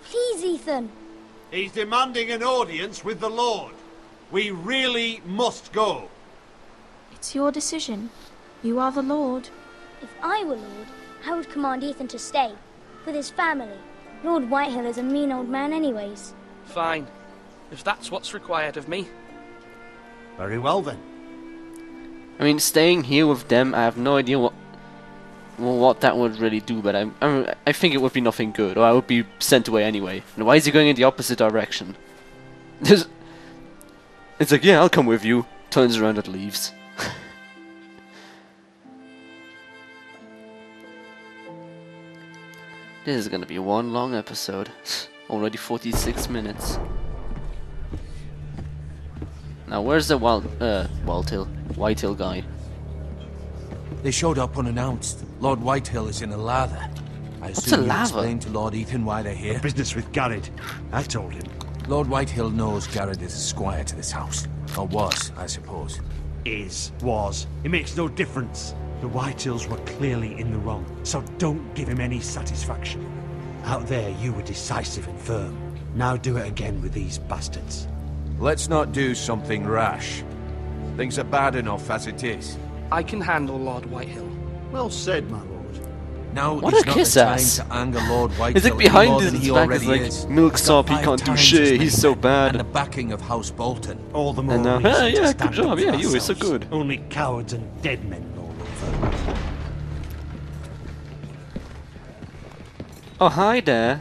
M: Please, Ethan.
L: He's demanding an audience with the Lord. We really must go.
K: It's your decision. You are the lord.
M: If I were lord, I would command Ethan to stay. With his family. Lord Whitehill is a mean old man anyways.
N: Fine. If that's what's required of me.
L: Very well then.
A: I mean, staying here with them, I have no idea what that would really do, but I think it would be nothing good, or I would be sent away anyway. And why is he going in the opposite direction? It's like, yeah, I'll come with you. Turns around and leaves. This is gonna be one long episode. Already 46 minutes. Now where's the Whitehill guy?
F: They showed up unannounced. Lord Whitehill is in a lather. I
A: What's
F: assume
A: a
F: you
A: lather?
F: explained to Lord Ethan why they're here.
L: Business with Garrett. I told him.
F: Lord Whitehill knows Garrett is a squire to this house. Or was, I suppose.
L: Was. It makes no difference. The Whitehills were clearly in the wrong, so don't give him any satisfaction. Out there, you were decisive and firm. Now do it again with these bastards.
C: Let's not do something rash. Things are bad enough as it is.
N: I can handle Lord Whitehill.
L: Well said, my lord.
F: Now
A: What
F: is
A: a
F: not
A: kiss
F: the time
A: ass.
F: to anger Lord Whitehill
A: He's like
F: any
A: behind
F: more
A: his
F: than he
A: back
F: already
A: is like
F: is.
A: Milksop, he
F: He's got
A: can't do
F: 5
A: shit,
F: times as
A: he's so
F: many
A: bad.
F: And the backing of House Bolton.
L: All the more
A: And now,
L: reason
A: hey,
L: to
A: yeah,
L: stand
A: good job,
L: up for
A: yeah, you were so
L: ourselves.
A: good.
L: Only cowards and dead men roll over.
A: Oh, hi there.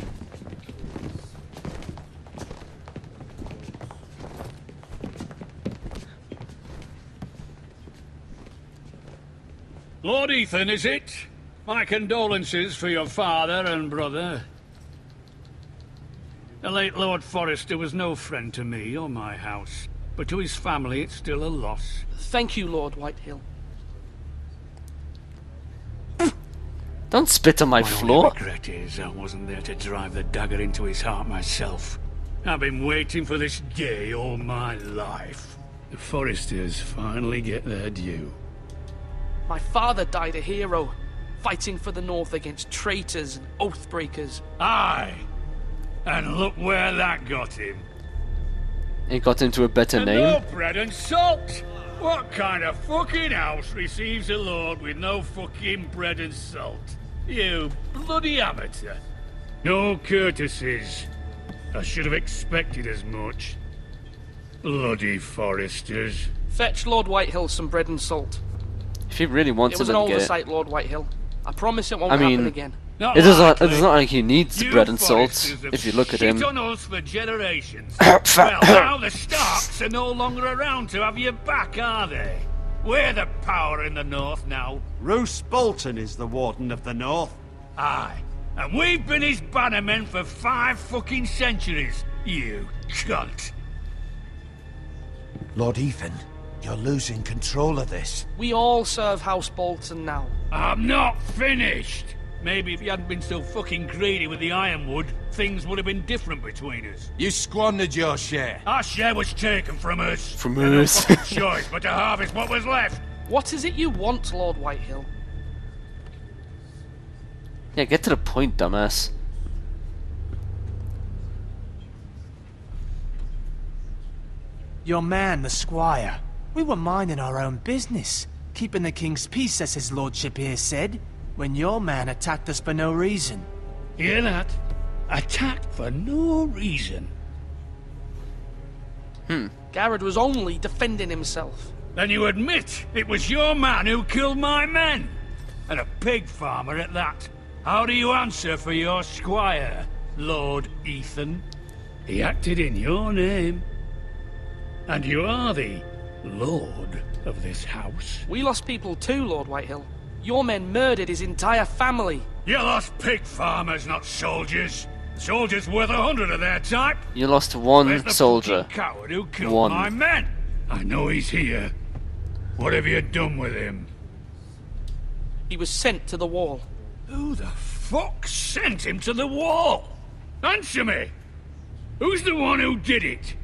B: Lord Ethan, is it? My condolences for your father and brother. The late Lord Forrester was no friend to me or my house, but to his family it's still a loss.
N: Thank you, Lord Whitehill.
A: Don't spit on my
B: My
A: floor.
B: only regret is I wasn't there to drive the dagger into his heart myself. I've been waiting for this day all my life. The Forresters finally get their due.
N: My father died a hero, fighting for the North against traitors and oath-breakers.
B: Aye! And look where that got him.
A: It got into a better
B: And
A: name.
B: no bread and salt! What kind of fucking house receives a lord with no fucking bread and salt? You bloody amateur. No courtesies. I should have expected as much. Bloody Forresters.
N: Fetch Lord Whitehill some bread and salt.
A: If he really wants
N: It was
A: to
N: an
A: let get it.
N: oversight, Lord Whitehill. I promise it won't
A: I
N: happen
A: mean,
N: again.
A: it's not like he needs
B: You
A: bread and salt.
B: Forresters have
A: If you look at
B: shit
A: him.
B: on us for generations. Well, now the Starks are no longer around to have you back, are they? We're the power in the North now.
L: Roose Bolton is the Warden of the North.
B: Aye. And we've been his bannermen for 5 fucking centuries, you cunt.
F: Lord Ethan, you're losing control of this.
N: We all serve House Bolton now.
B: I'm not finished. Maybe if you hadn't been so fucking greedy with the ironwood, things would have been different between us.
F: You squandered your share.
B: Our share was taken from us.
A: From
B: And no
A: us.
B: fucking choice but to harvest what was left.
N: What is it you want, Lord Whitehill?
A: Yeah, get to the point, dumbass.
G: Your man, the squire. We were minding our own business, keeping the king's peace, as his lordship here said, when your man attacked us for no reason.
B: Hear that? Attacked for no reason.
N: Garrett was only defending himself.
B: Then you admit it was your man who killed my men? And a pig farmer at that. How do you answer for your squire, Lord Ethan? He acted in your name. And you are the lord of this house.
N: We lost people too, Lord Whitehill. Your men murdered his entire family.
B: You lost pig farmers, not soldiers. Soldiers worth 100 of their type.
A: You lost
B: Where's
A: one
B: the
A: soldier.
B: fucking coward who killed
A: One.
B: my men? I know he's here. What have you done with him?
N: He was sent to the wall.
B: Who the fuck sent him to the wall? Answer me! Who's the one who did it?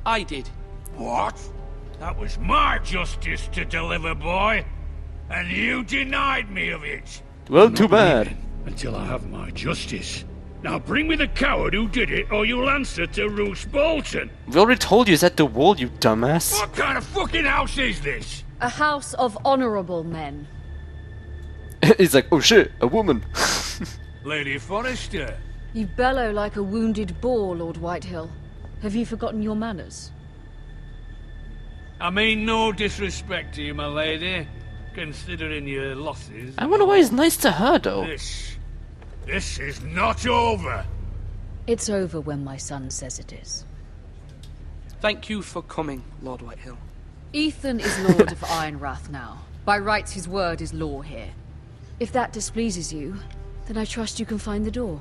N: I did.
B: What? That was my justice to deliver, boy. And you denied me of it.
A: Well,
B: I'm
A: too
B: not
A: bad.
B: leaving until I have my justice. Now bring me the coward who did it, or you'll answer to Roose Bolton.
A: We already told you it's at the wall, you dumbass.
B: What kind of fucking house is this?
J: A house of honorable men.
A: He's like, oh shit, a woman.
B: Lady Forrester.
J: You bellow like a wounded boar, Lord Whitehill. Have you forgotten your manners?
B: I mean no disrespect to you, my lady, considering your losses.
A: I wonder why he's nice to her, though.
B: This is not over.
J: It's over when my son says it is.
N: Thank you for coming, Lord Whitehill.
J: Ethan is Lord of Ironrath now. By rights, his word is law here. If that displeases you, Then I trust you can find the door.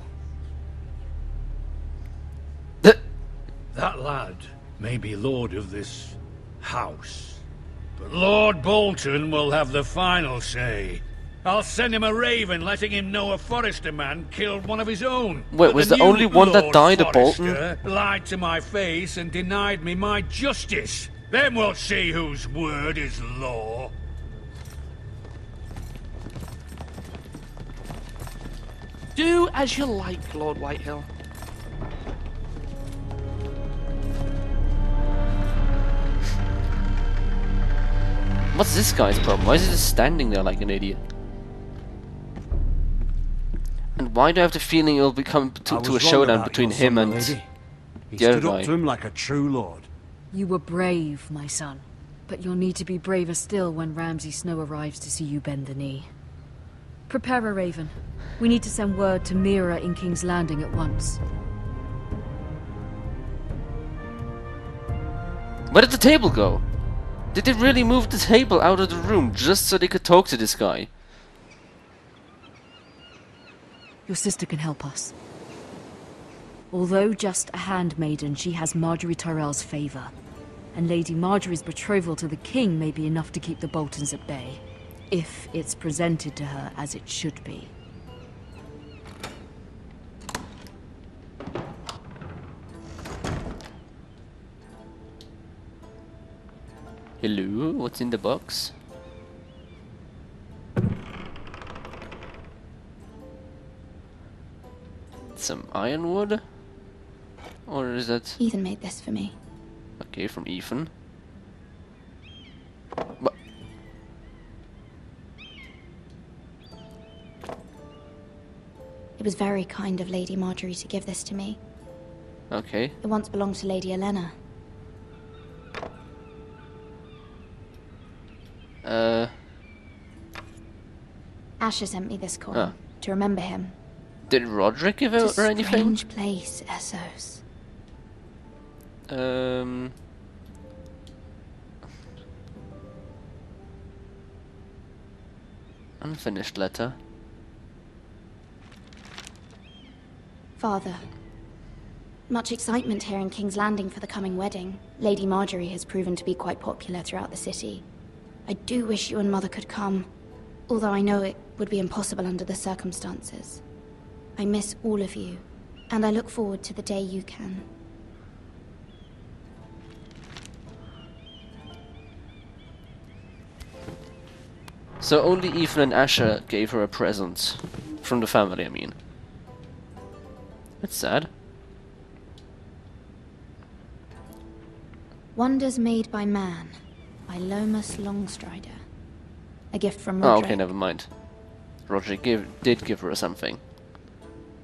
B: That lad may be lord of this house, but Lord Bolton will have the final say. I'll send him a raven letting him know a Forrester man killed one of his own.
A: Wait,
B: But
A: was the
B: new
A: only one that
B: Lord
A: died a
B: Forrester
A: Bolton?
B: lied to my face and denied me my justice. Then we'll see whose word is law.
N: Do as you like, Lord Whitehill.
A: What's this guy's problem? Why is he just standing there like an idiot? And why do I have the feeling it'll become to a showdown between him and
L: He
A: the other
L: stood up
A: guy?
L: to him like a true lord.
J: You were brave, my son. But you'll need to be braver still when Ramsay Snow arrives to see you bend the knee. Prepare a raven. We need to send word to Mira in King's Landing at once.
A: Where did the table go? Did they really move the table out of the room just so they could talk to this guy?
J: Your sister can help us. Although just a handmaiden, she has Marjorie Tyrell's favor. And Lady Marjorie's betrothal to the king may be enough to keep the Boltons at bay. If it's presented to her as it should be.
A: Hello, what's in the box? Some ironwood? Or is that...
O: Ethan made this for me.
A: Okay, from Ethan. What?
O: It was very kind of Lady Marjorie to give this to me.
A: Okay.
O: It once belonged to Lady Elena. Asher sent me this coin to remember him.
A: Did Roderick give
O: It's
A: her
O: a
A: anything?
O: strange place, Essos.
A: Unfinished letter.
O: Father. Much excitement here in King's Landing for the coming wedding. Lady Marjorie has proven to be quite popular throughout the city. I do wish you and Mother could come, although I know it would be impossible under the circumstances. I miss all of you, and I look forward to the day you can.
A: So only Ethan and Asher gave her a present. From the family, I mean. That's sad.
O: Wonders Made by Man, by Lomas Longstrider. A gift from
A: Oh,
O: Roderick.
A: okay, never mind. Roderick did give her something.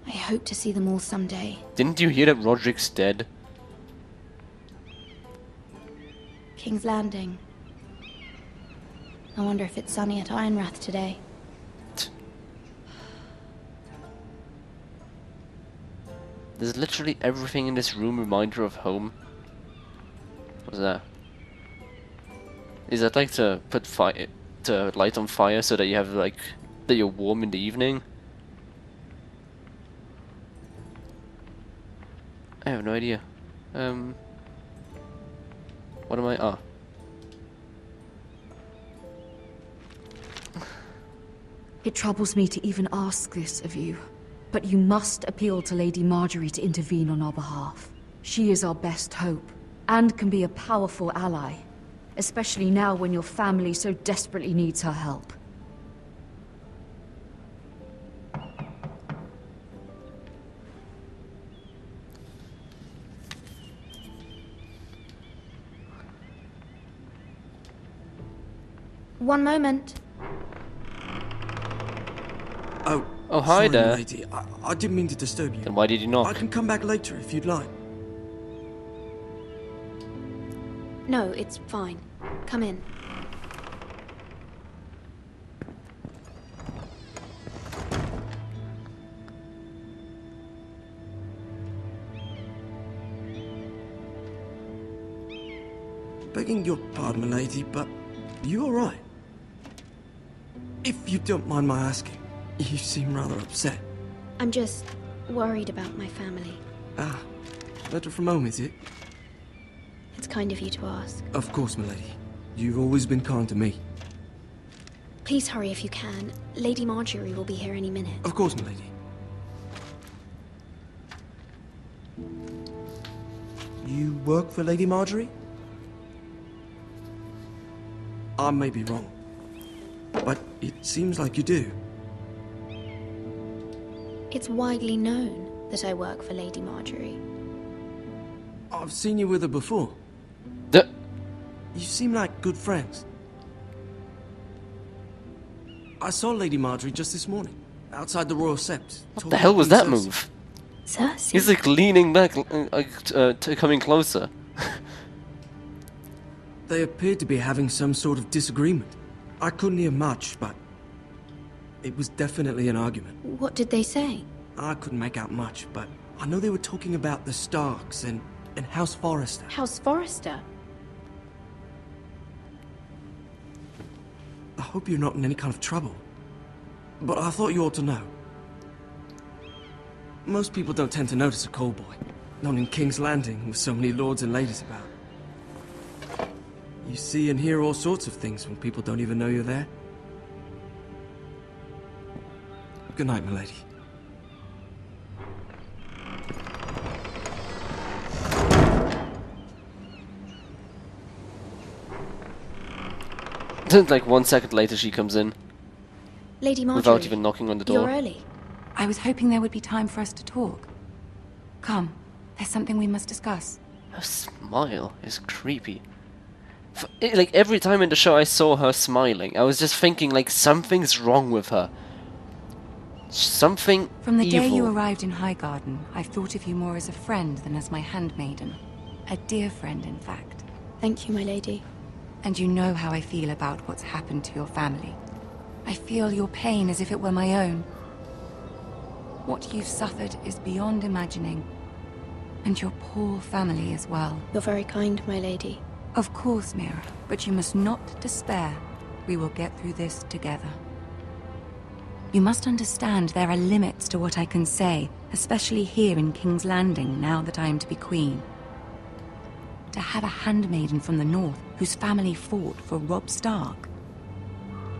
O: I hope to see them all someday.
A: Didn't you hear that Roderick's dead?
O: King's Landing. I wonder if it's sunny at Ironrath today.
A: Does literally everything in this room remind her of home? What's that? Is that like to put fire, to light on fire so that you have like, that you're warm in the evening? I have no idea. What am I? Ah.
J: It troubles me to even ask this of you, but you must appeal to Lady Marjorie to intervene on our behalf. She is our best hope, and can be a powerful ally, especially now when your family so desperately needs her help.
O: One moment.
A: Oh, hi
P: sorry,
A: there.
P: lady. I didn't mean to disturb you.
A: Then why did you knock?
P: I can come back later if you'd like.
O: No, it's fine. Come in.
P: Begging your pardon, lady, but you alright? If you don't mind my asking, you seem rather upset.
O: I'm just worried about my family.
P: Ah, letter from home, is it?
O: It's kind of you to ask.
P: Of course, milady. You've always been kind to me.
O: Please hurry if you can. Lady Marjorie will be here any minute.
P: Of course, milady. You work for Lady Marjorie? I may be wrong, but it seems like you do.
O: It's widely known that I work for Lady Marjorie.
P: I've seen you with her before. You seem like good friends. I saw Lady Marjorie just this morning, outside the Royal Sept.
A: What the hell was that move?
O: Cersei?
A: He's like leaning back, coming closer.
P: They appeared to be having some sort of disagreement. I couldn't hear much, but it was definitely an argument.
O: What did they say?
P: I couldn't make out much, but I know they were talking about the Starks and House Forrester.
O: House Forrester?
P: I hope you're not in any kind of trouble, but I thought you ought to know. Most people don't tend to notice a callboy, not in King's Landing with so many lords and ladies about. You see and hear all sorts of things when people don't even know you're there. Good night, milady.
A: Like 1 second later she comes in.
O: Lady Marjorie,
A: without even knocking on the door.
O: You're early.
Q: I was hoping there would be time for us to talk. Come, there's something we must discuss.
A: Her smile is creepy. Like every time in the show I saw her smiling, I was just thinking like something's wrong with her. Something
Q: From the
A: evil.
Q: day you arrived in Highgarden, I've thought of you more as a friend than as my handmaiden. A dear friend, in fact.
O: Thank you, my lady.
Q: And you know how I feel about what's happened to your family. I feel your pain as if it were my own. What you've suffered is beyond imagining. And your poor family as well.
O: You're very kind, my lady.
Q: Of course, Mira, but you must not despair. We will get through this together. You must understand there are limits to what I can say, especially here in King's Landing, now that I am to be queen. To have a handmaiden from the north whose family fought for Robb Stark.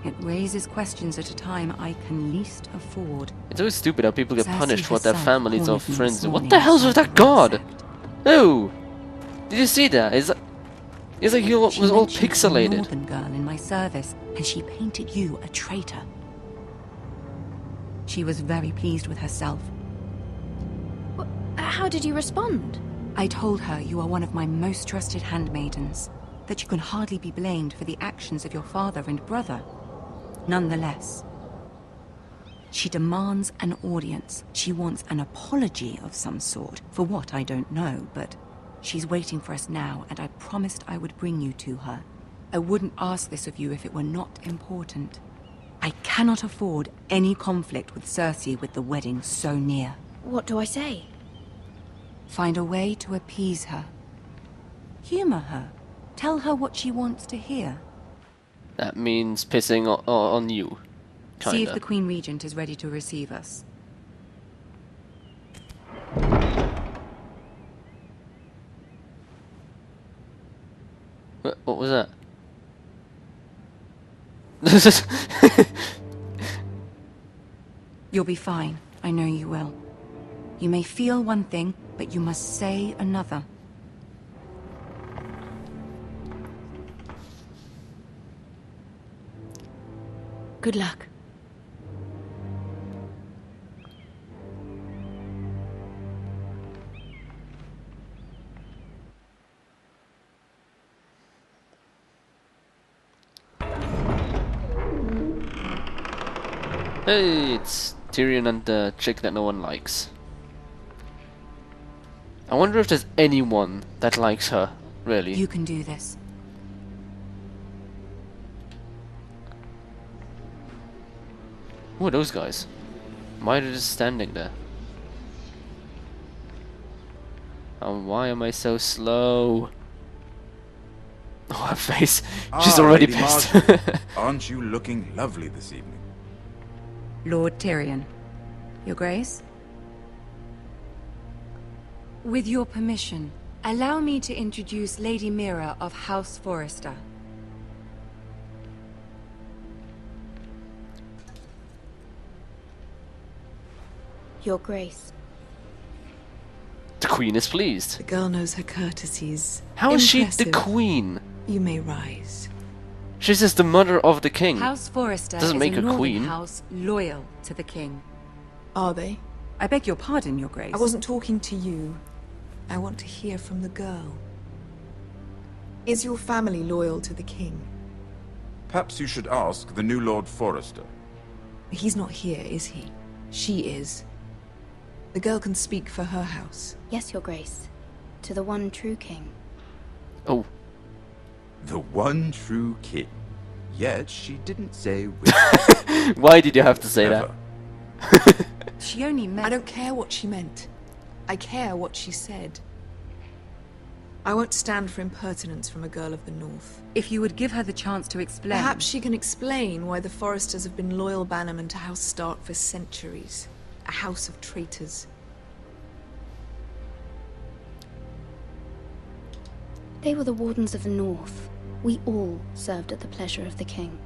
Q: It raises questions at a time I can least afford.
A: It's always stupid how people get
Q: Cersei
A: punished for what their
Q: herself
A: families or
Q: ordered me
A: friends
Q: this
A: do. What
Q: morning
A: the hell's
Q: to
A: with that
Q: sign
A: god? Oh! Did you see that? It's like he was all
Q: She mentioned a
A: pixelated.
Q: northern girl in my service, and she painted you a traitor. She was very pleased with herself.
O: How did you respond?
Q: I told her you are one of my most trusted handmaidens, that you can hardly be blamed for the actions of your father and brother. Nonetheless, she demands an audience. She wants an apology of some sort, for what I don't know, but she's waiting for us now, and I promised I would bring you to her. I wouldn't ask this of you if it were not important. I cannot afford any conflict with Cersei with the wedding so near.
O: What do I say?
Q: Find a way to appease her. Humor her. Tell her what she wants to hear.
A: That means pissing on you. Kinda.
Q: See if the Queen Regent is ready to receive us.
A: What was that?
Q: You'll be fine. I know you will. You may feel one thing, but you must say another.
O: Good luck.
A: Hey, it's Tyrion and the chick that no one likes. I wonder if there's anyone that likes her, really.
Q: You can do this.
A: Who are those guys? Why are they just standing there? Why am I so slow? Oh, her face. She's already
R: Lady
A: pissed.
R: Marjorie, aren't you looking lovely this evening?
Q: Lord Tyrion. Your Grace? With your permission, allow me to introduce Lady Mira of House Forrester.
O: Your Grace.
A: The Queen is pleased.
R: The girl knows her courtesies.
A: How is she the
R: Impressive.
A: Queen?
R: You may rise.
A: She's just the mother of the king.
Q: House Forrester
A: Doesn't
Q: is
A: make
Q: a
A: her
Q: northern
A: queen.
Q: house loyal to the king.
R: Are they?
Q: I beg your pardon, Your Grace.
R: I wasn't talking to you. I want to hear from the girl. Is your family loyal to the king?
S: Perhaps you should ask the new Lord Forrester.
R: He's not here, is he? She is. The girl can speak for her house.
O: Yes, Your Grace. To the one true king.
A: Oh.
S: The one true king. Yet she didn't say which.
A: Why did you have to say that?
Q: She only meant...
R: I don't care what she meant. I care what she said. I won't stand for impertinence from a girl of the North.
Q: If you would give her the chance to explain...
R: Perhaps she can explain why the Forresters have been loyal bannermen to House Stark for centuries. A house of traitors.
O: They were the Wardens of the North. We all served at the pleasure of the king.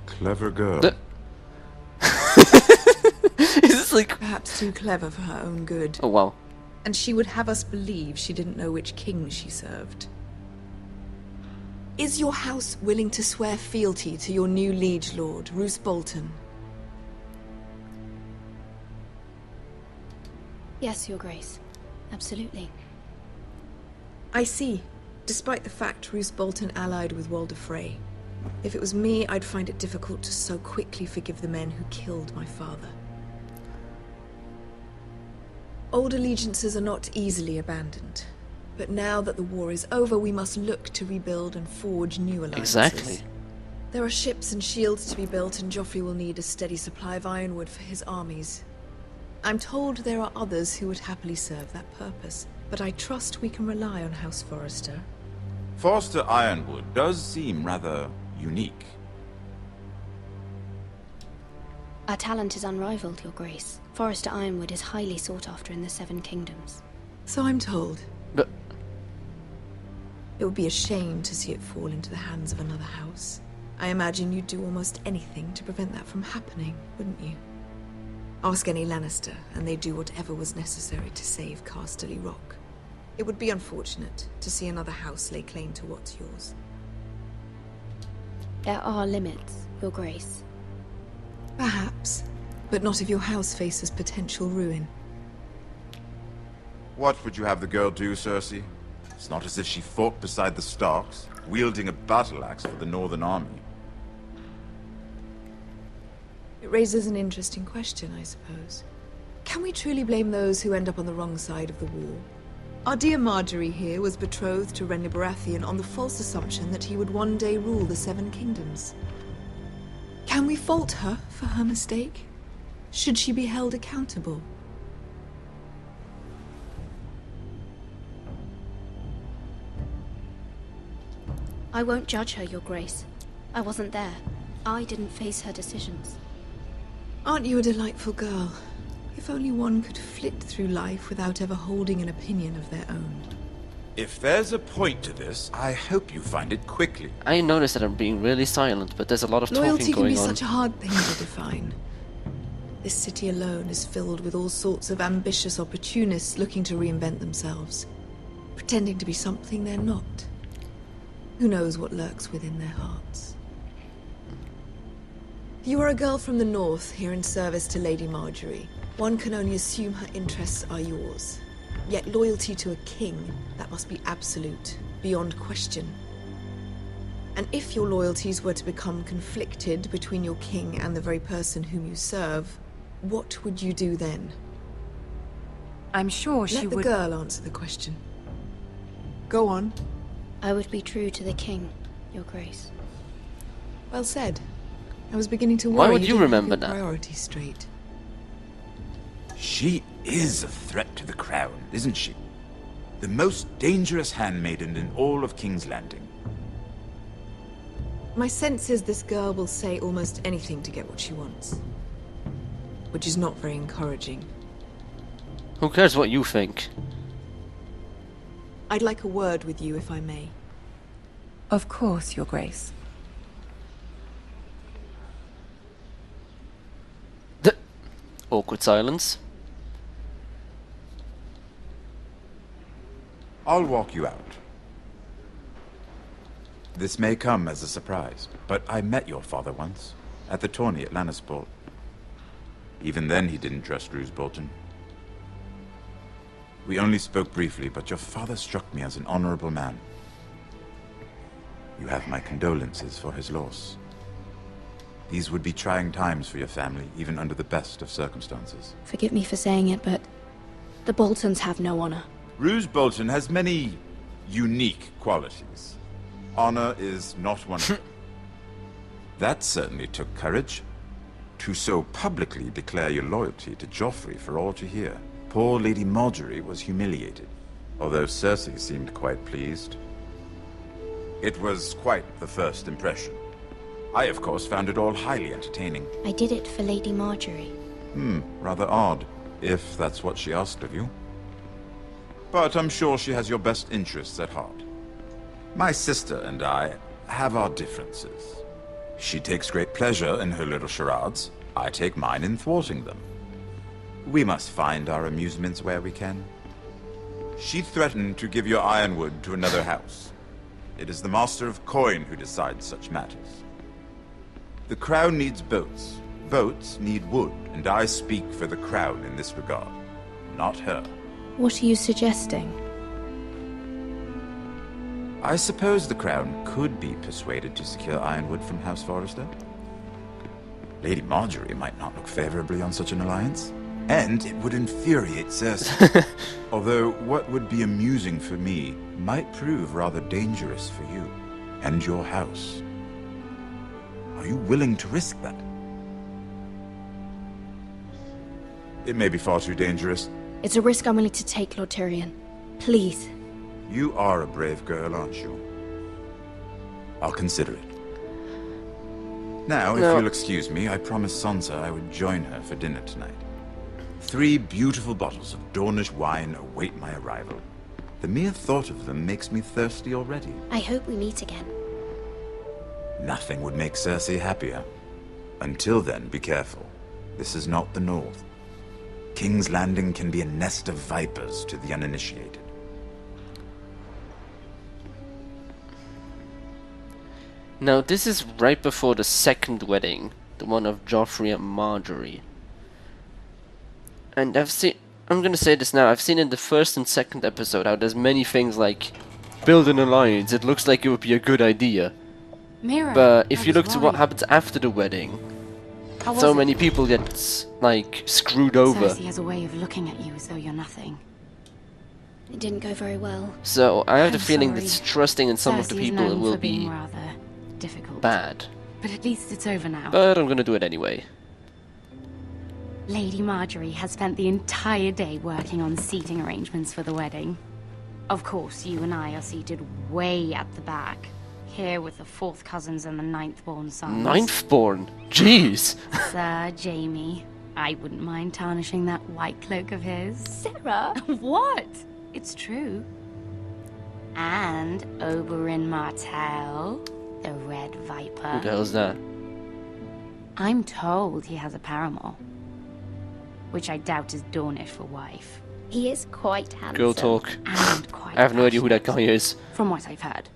S: Clever girl.
A: Is this like...
R: Perhaps too clever for her own good.
A: Oh, wow.
R: And she would have us believe she didn't know which king she served. Is your house willing to swear fealty to your new liege lord, Roose Bolton?
O: Yes, Your Grace. Absolutely.
R: I see. Despite the fact Roose Bolton allied with Walder Frey. If it was me, I'd find it difficult to so quickly forgive the men who killed my father. Old allegiances are not easily abandoned. But now that the war is over, we must look to rebuild and forge new alliances.
A: Exactly.
R: There are ships and shields to be built, and Joffrey will need a steady supply of ironwood for his armies. I'm told there are others who would happily serve that purpose, but I trust we can rely on House Forrester.
S: Forrester Ironwood does seem rather unique.
O: Our talent is unrivaled, Your Grace. Forrester Ironwood is highly sought after in the Seven Kingdoms.
R: So I'm told.
A: But...
R: It would be a shame to see it fall into the hands of another house. I imagine you'd do almost anything to prevent that from happening, wouldn't you? Ask any Lannister, and they'd do whatever was necessary to save Casterly Rock. It would be unfortunate to see another house lay claim to what's yours.
O: There are limits, Your Grace.
R: Perhaps, but not if your house faces potential ruin.
S: What would you have the girl do, Cersei? It's not as if she fought beside the Starks, wielding a battle axe for the Northern Army.
R: It raises an interesting question, I suppose. Can we truly blame those who end up on the wrong side of the war? Our dear Marjorie here was betrothed to Renly Baratheon on the false assumption that he would one day rule the Seven Kingdoms. Can we fault her for her mistake? Should she be held accountable?
O: I won't judge her, Your Grace. I wasn't there. I didn't face her decisions.
R: Aren't you a delightful girl? If only one could flit through life without ever holding an opinion of their own.
S: If there's a point to this, I hope you find it quickly.
A: I noticed that I'm being really silent, but there's a lot of
R: Loyalty
A: talking going on.
R: can be such a hard thing to define. This city alone is filled with all sorts of ambitious opportunists looking to reinvent themselves, pretending to be something they're not. Who knows what lurks within their hearts? You are a girl from the north, here in service to Lady Marjorie. One can only assume her interests are yours. Yet loyalty to a king, that must be absolute, beyond question. And if your loyalties were to become conflicted between your king and the very person whom you serve, what would you do then?
Q: I'm sure she would...
R: Let the girl answer the question. Go on.
O: I would be true to the king, Your Grace.
R: Well said. I was beginning to worry.
A: Why would you remember
R: that?
A: that?
R: Priorities straight.
S: She is a threat to the crown, isn't she? The most dangerous handmaiden in all of King's Landing.
R: My sense is this girl will say almost anything to get what she wants. Which is not very encouraging.
A: Who cares what you think?
R: I'd like a word with you, if I may.
Q: Of course, Your Grace.
A: Awkward silence.
S: I'll walk you out. This may come as a surprise, but I met your father once, at the tourney at Lannisport. Even then he didn't trust Roose Bolton. We only spoke briefly, but your father struck me as an honorable man. You have my condolences for his loss. These would be trying times for your family, even under the best of circumstances.
O: Forgive me for saying it, but the Boltons have no honor.
S: Roose Bolton has many unique qualities. Honor is not one of them. That certainly took courage. To so publicly declare your loyalty to Joffrey for all to hear. Poor Lady Marjorie was humiliated, although Cersei seemed quite pleased. It was quite the first impression. I, of course, found it all highly entertaining.
O: I did it for Lady Marjorie.
S: Rather odd, if that's what she asked of you. But I'm sure she has your best interests at heart. My sister and I have our differences. She takes great pleasure in her little charades. I take mine in thwarting them. We must find our amusements where we can. She threatened to give your ironwood to another house. It is the Master of Coin who decides such matters. The Crown needs boats. Boats need wood, and I speak for the Crown in this regard, not her.
O: What are you suggesting?
S: I suppose the Crown could be persuaded to secure ironwood from House Forrester. Lady Marjorie might not look favorably on such an alliance, and it would infuriate Cersei. Although what would be amusing for me might prove rather dangerous for you and your house. Are you willing to risk that? It may be far too dangerous.
O: It's a risk I'm willing to take, Lord Tyrion. Please.
S: You are a brave girl, aren't you? I'll consider it. Now, if you'll excuse me, I promised Sansa I would join her for dinner tonight. 3 beautiful bottles of Dornish wine await my arrival. The mere thought of them makes me thirsty already.
O: I hope we meet again.
S: Nothing would make Cersei happier. Until then, be careful. This is not the North. King's Landing can be a nest of vipers to the uninitiated.
A: Now, this is right before the second wedding, the one of Joffrey and Marjorie. And I'm gonna say this now, I've seen in the first and second episode how there's many things like build an alliance, it looks like it would be a good idea.
Q: Mira,
A: But if you look to what happens after the wedding, so many people get, like, screwed over.
Q: Cersei has a way of looking at you as though you're nothing.
O: It didn't go very well.
A: So I have the
Q: I'm
A: feeling
Q: sorry.
A: that trusting in some of the
Q: Cersei is
A: people
Q: known
A: will
Q: for being
A: be
Q: rather difficult.
A: bad.
Q: But at least it's over now.
A: But I'm gonna do it anyway.
Q: Lady Marjorie has spent the entire day working on seating arrangements for the wedding. Of course, you and I are seated way at the back, here with the 4th cousins and the 9th-born sons.
A: 9th-born? Jeez!
Q: Sir Jamie, I wouldn't mind tarnishing that white cloak of his.
O: Sarah!
Q: What? It's true. And Oberyn Martell, the Red Viper.
A: Who the hell's that?
Q: I'm told he has a paramour, which I doubt is Dornish for wife.
O: He is quite handsome.
A: Girl talk.
Q: And quite
A: I have no idea who that guy is.
Q: From what I've heard.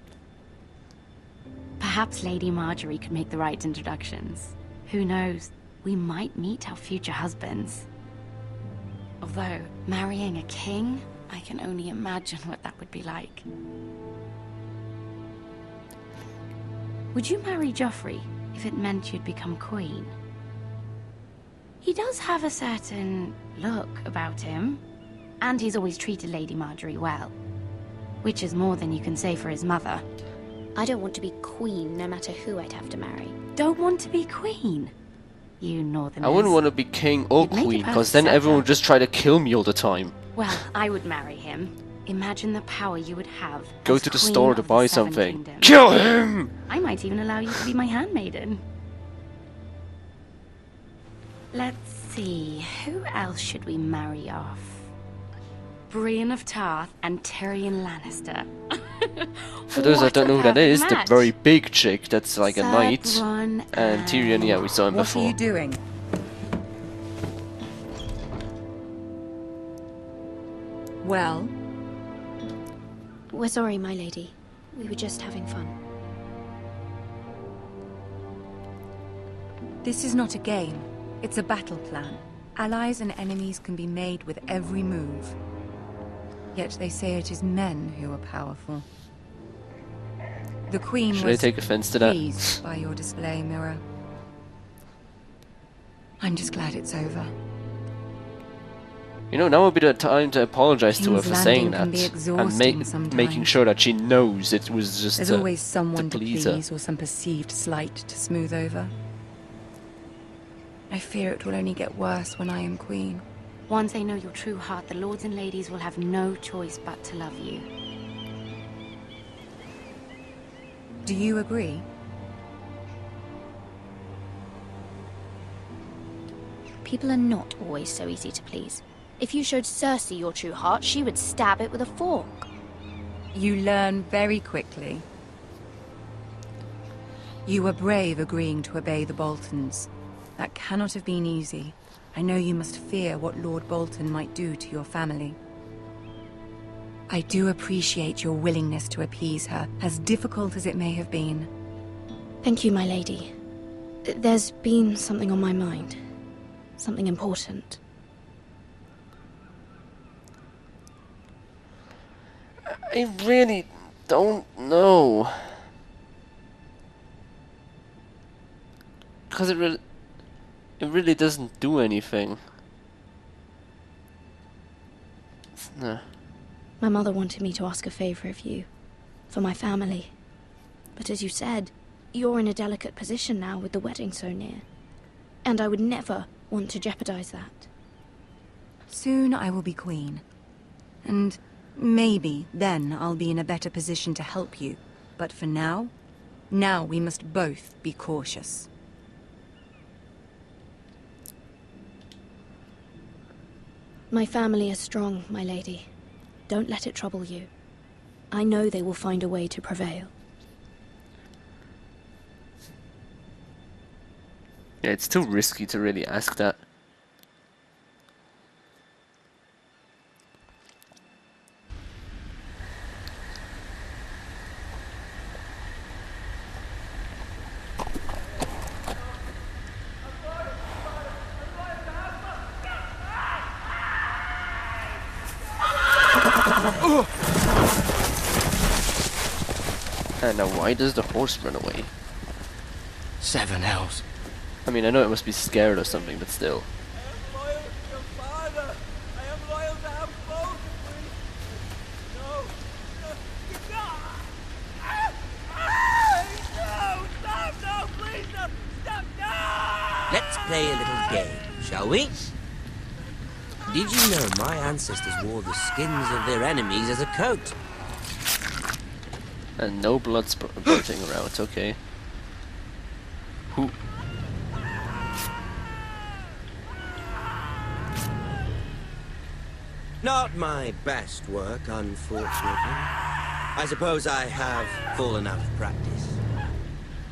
Q: Perhaps Lady Marjorie could make the right introductions. Who knows? We might meet our future husbands. Although, marrying a king, I can only imagine what that would be like. Would you marry Joffrey if it meant you'd become queen? He does have a certain look about him, and he's always treated Lady Marjorie well, which is more than you can say for his mother.
O: I don't want to be queen, no matter who I'd have to marry.
Q: Don't want to be queen? You northerners.
A: I wouldn't want to be king or
Q: You'd make a
A: queen,
Q: perfect
A: because then everyone
Q: setter.
A: would just try to kill me all the time.
Q: Well, I would marry him. Imagine the power you would have.
A: Go
Q: as
A: to the
Q: Queen
A: store to
Q: of the
A: buy
Q: Seven
A: something.
Q: Kingdoms.
A: Kill him!
Q: I might even allow you to be my handmaiden. Let's see, who else should we marry off? Brienne of Tarth and Tyrion Lannister.
A: For those that don't know who that is, the very big chick that's like a knight.
Q: S.1
A: And Tyrion, yeah, we saw him
Q: what
A: before.
Q: What are you doing? Well?
O: We're sorry, my lady. We were just having fun.
Q: This is not a game. It's a battle plan. Allies and enemies can be made with every move. Yet they say it is men who are powerful. The Queen
A: Should I
Q: was
A: take offense to that?
Q: pleased by your display, Mira. I'm just glad it's over.
A: You know, now would be the time to apologize to her
Q: King's
A: for saying
Q: Landing can be
A: that.
Q: exhausting
A: And
Q: sometimes.
A: making sure that she knows it was just
Q: There's
A: to,
Q: always someone to
A: please
Q: please
A: her.
Q: or some perceived slight to smooth over. I fear it will only get worse when I am queen.
J: Once they know your true heart, the lords and ladies will have no choice but to love you.
Q: Do you agree?
O: People are not always so easy to please. If you showed Cersei your true heart, she would stab it with a fork.
Q: You learn very quickly. You were brave agreeing to obey the Boltons. That cannot have been easy. I know you must fear what Lord Bolton might do to your family. I do appreciate your willingness to appease her, as difficult as it may have been.
O: Thank you, my lady. There's been something on my mind. Something important.
A: I really don't know. Because it really doesn't do anything. No.
O: My mother wanted me to ask a favor of you. For my family. But as you said, you're in a delicate position now with the wedding so near. And I would never want to jeopardize that.
Q: Soon I will be queen. And maybe then I'll be in a better position to help you. But for now we must both be cautious.
O: My family is strong, my lady. Don't let it trouble you. I know they will find a way to prevail.
A: Yeah, it's too risky to really ask that. And now why does the horse run away?
D: 7 hells.
A: I mean, I know it must be scared or something, but still.
T: Let's play a little game, shall we? Did you know my ancestors wore the skins of their enemies as a coat?
A: And no blood spurting around, okay. Who?
T: Not my best work, unfortunately. I suppose I have fallen out of practice.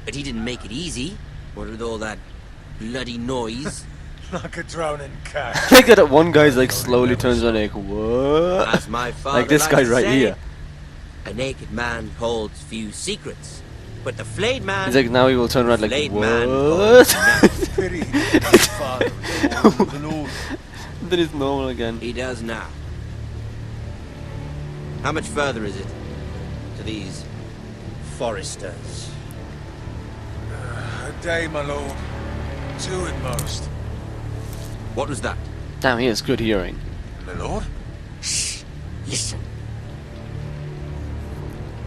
T: But he didn't make it easy, what with all that bloody noise.
F: Like a drowning cat.
A: I like that one guy's like slowly turns on like, what?
T: As my father
A: Like this
T: liked
A: guy
T: to
A: right
T: say,
A: here.
T: a naked man holds few secrets, but the flayed man...
A: He's like, now he will turn around like,
T: flayed man
A: what?
F: Pity his father is more than all.
A: Then he's normal again.
T: He does now. How much further is it to these foresters?
F: A day, my lord. 2 at most.
T: What was that?
A: Damn, he has good hearing.
F: My lord?
T: Shh. Listen.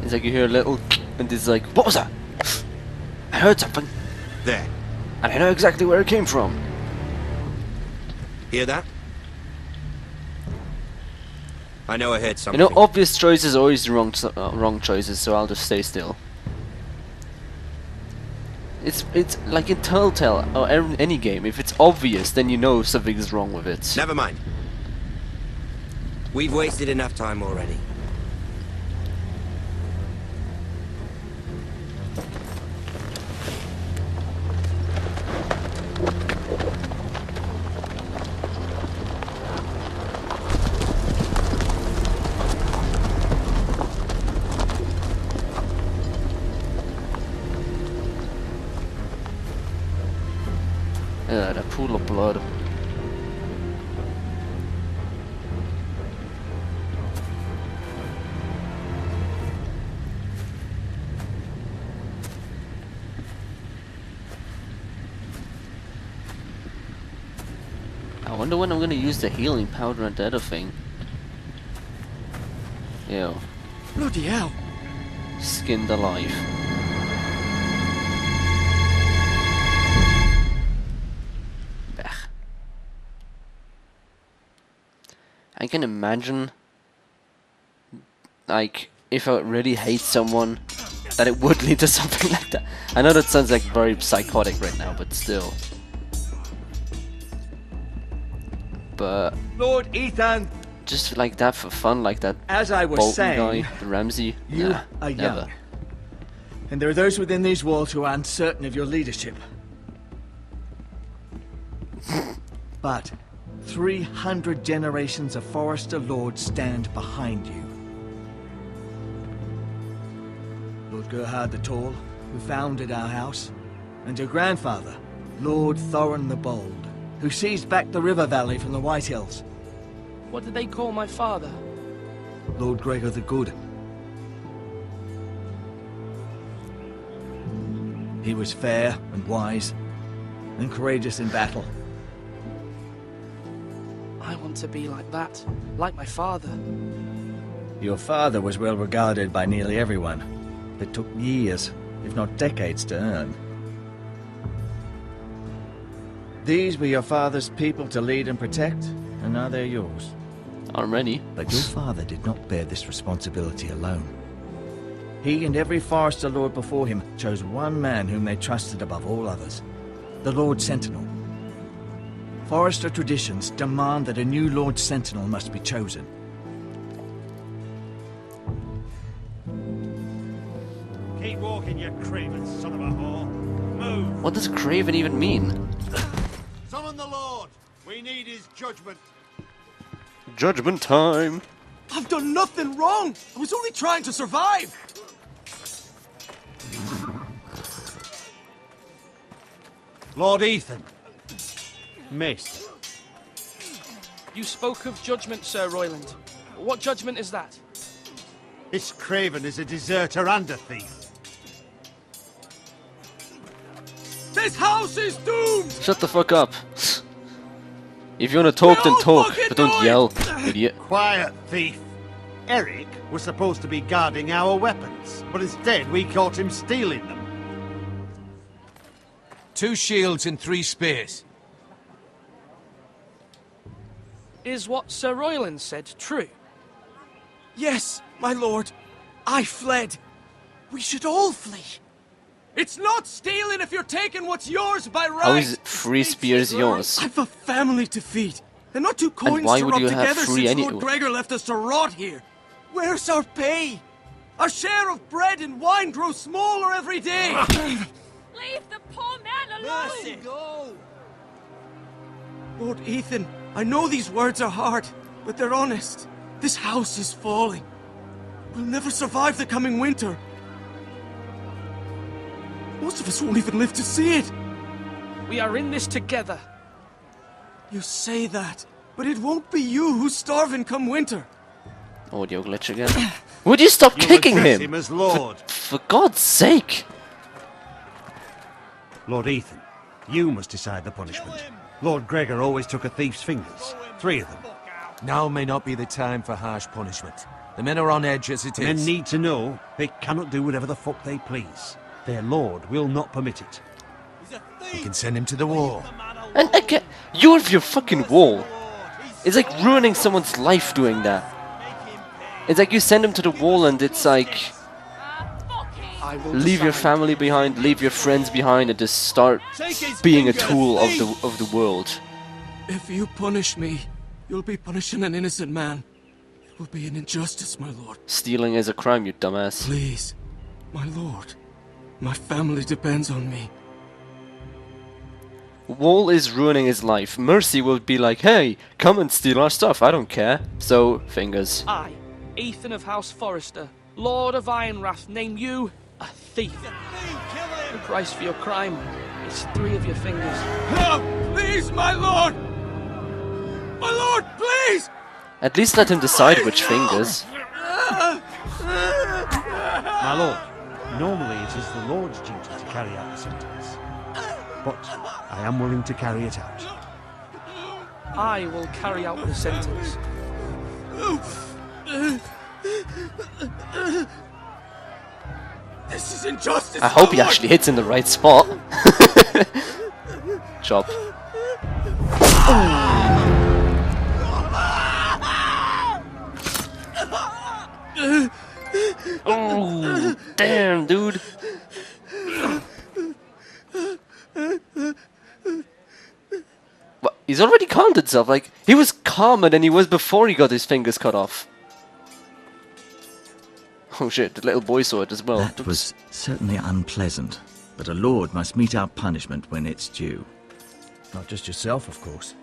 A: It's like you hear a little and it's like, what was that? I heard something.
T: There.
A: And I know exactly where it came from.
T: Hear that? I know I heard
A: You
T: something.
A: know, obvious choices are always wrong choices, so I'll just stay still. It's like in Telltale or any game. If it's obvious, then you know something is wrong with it.
T: Never mind. We've wasted enough time already.
A: That pool of blood. I wonder when I'm gonna use the healing powder and the other thing. Ew.
P: Bloody hell.
A: Skinned alive. I can imagine, like, if I really hate someone, that it would lead to something like that. I know that sounds like very psychotic right now, but still. But
F: Lord Ethan,
A: just like that for fun, like that.
I: As I was
A: Bolton
I: saying,
A: guy, Ramsey.
I: you
A: Nah,
I: are
A: never.
I: young. And there are those within these walls who are uncertain of your leadership. But 300 generations of Forester Lords stand behind you. Lord Gerhard the Tall, who founded our house, and your grandfather, Lord Thorin the Bold, who seized back the river valley from the White Hills.
N: What did they call my father?
I: Lord Gregor the Good. He was fair and wise, and courageous in battle.
N: I want to be like that, like my father.
I: Your father was well regarded by nearly everyone, but took years, if not decades, to earn. These were your father's people to lead and protect, and now they're yours.
A: Already?
I: But your father did not bear this responsibility alone. He and every Forester Lord before him chose one man whom they trusted above all others, the Lord Sentinel. Forester traditions demand that a new Lord Sentinel must be chosen.
L: Keep walking, you craven son of a whore. Move!
A: What does Craven even mean?
L: Summon the Lord! We need his judgment.
A: Judgment time!
P: I've done nothing wrong! I was only trying to survive!
L: Lord Ethan. Miss.
N: You spoke of judgment, Sir Royland. What judgment is that?
L: This craven is a deserter and a thief.
P: This house is doomed!
A: Shut the fuck up. If you wanna talk, then talk, but don't yell, idiot.
L: Quiet, thief. Eric was supposed to be guarding our weapons, but instead we caught him stealing them.
F: 2 shields and 3 spears.
N: Is what Sir Royland said true?
P: Yes, my lord. I fled. We should all flee. It's not stealing if you're taking what's yours by right.
A: How is 3 spears yours?
P: I've a family to feed, and not 2 coins
A: why
P: to
A: would
P: rub
A: you have
P: together
A: 3
P: since
A: anyway?
P: Lord Gregor left us to rot here. Where's our pay? Our share of bread and wine grows smaller every day.
K: Leave the poor man alone!
P: Mercy. Go. Lord Ethan, I know these words are hard, but they're honest. This house is falling. We'll never survive the coming winter. Most of us won't even live to see it.
N: We are in this together.
P: You say that, but it won't be you who's starving come winter.
A: Audio glitch again. Would you stop kicking
L: address
A: him?
L: him as Lord.
A: For God's sake!
L: Lord Ethan, you must decide the punishment. Lord Gregor always took a thief's fingers. 3 of them.
F: Now may not be the time for harsh punishment. The men are on edge as it
L: The men
F: is.
L: need to know they cannot do whatever the fuck they please. Their lord will not permit it.
F: We can send him to the wall.
A: And again, you have your fucking wall. It's like ruining someone's life doing that. It's like you send him to the wall and it's like... Leave your family behind, leave your friends behind, and just start being a tool of the world.
P: If you punish me, you'll be punishing an innocent man. would be an injustice, my lord.
A: Stealing is a crime, you dumbass.
P: Please, my lord. My family depends on me.
A: Wall is ruining his life. Mercy will be like, hey, come and steal our stuff, I don't care. So, fingers.
N: I, Ethan of House Forrester, Lord of Ironwrath, name you a thief. The price for your crime is 3 of your fingers.
F: No, please, my lord! My lord, please!
A: At least let him decide which fingers.
L: My lord, normally it is the Lord's duty to carry out the sentence. But I am willing to carry it out.
N: I will carry out the sentence.
F: This is injustice.
A: I hope he actually hits in the right spot. Chop. Oh, damn, dude. What? He's already calmed himself. Like, he was calmer than he was before he got his fingers cut off. Oh shit, the little boy saw it as well.
I: That was certainly unpleasant, but a lord must meet our punishment when it's due.
L: Not just yourself, of course.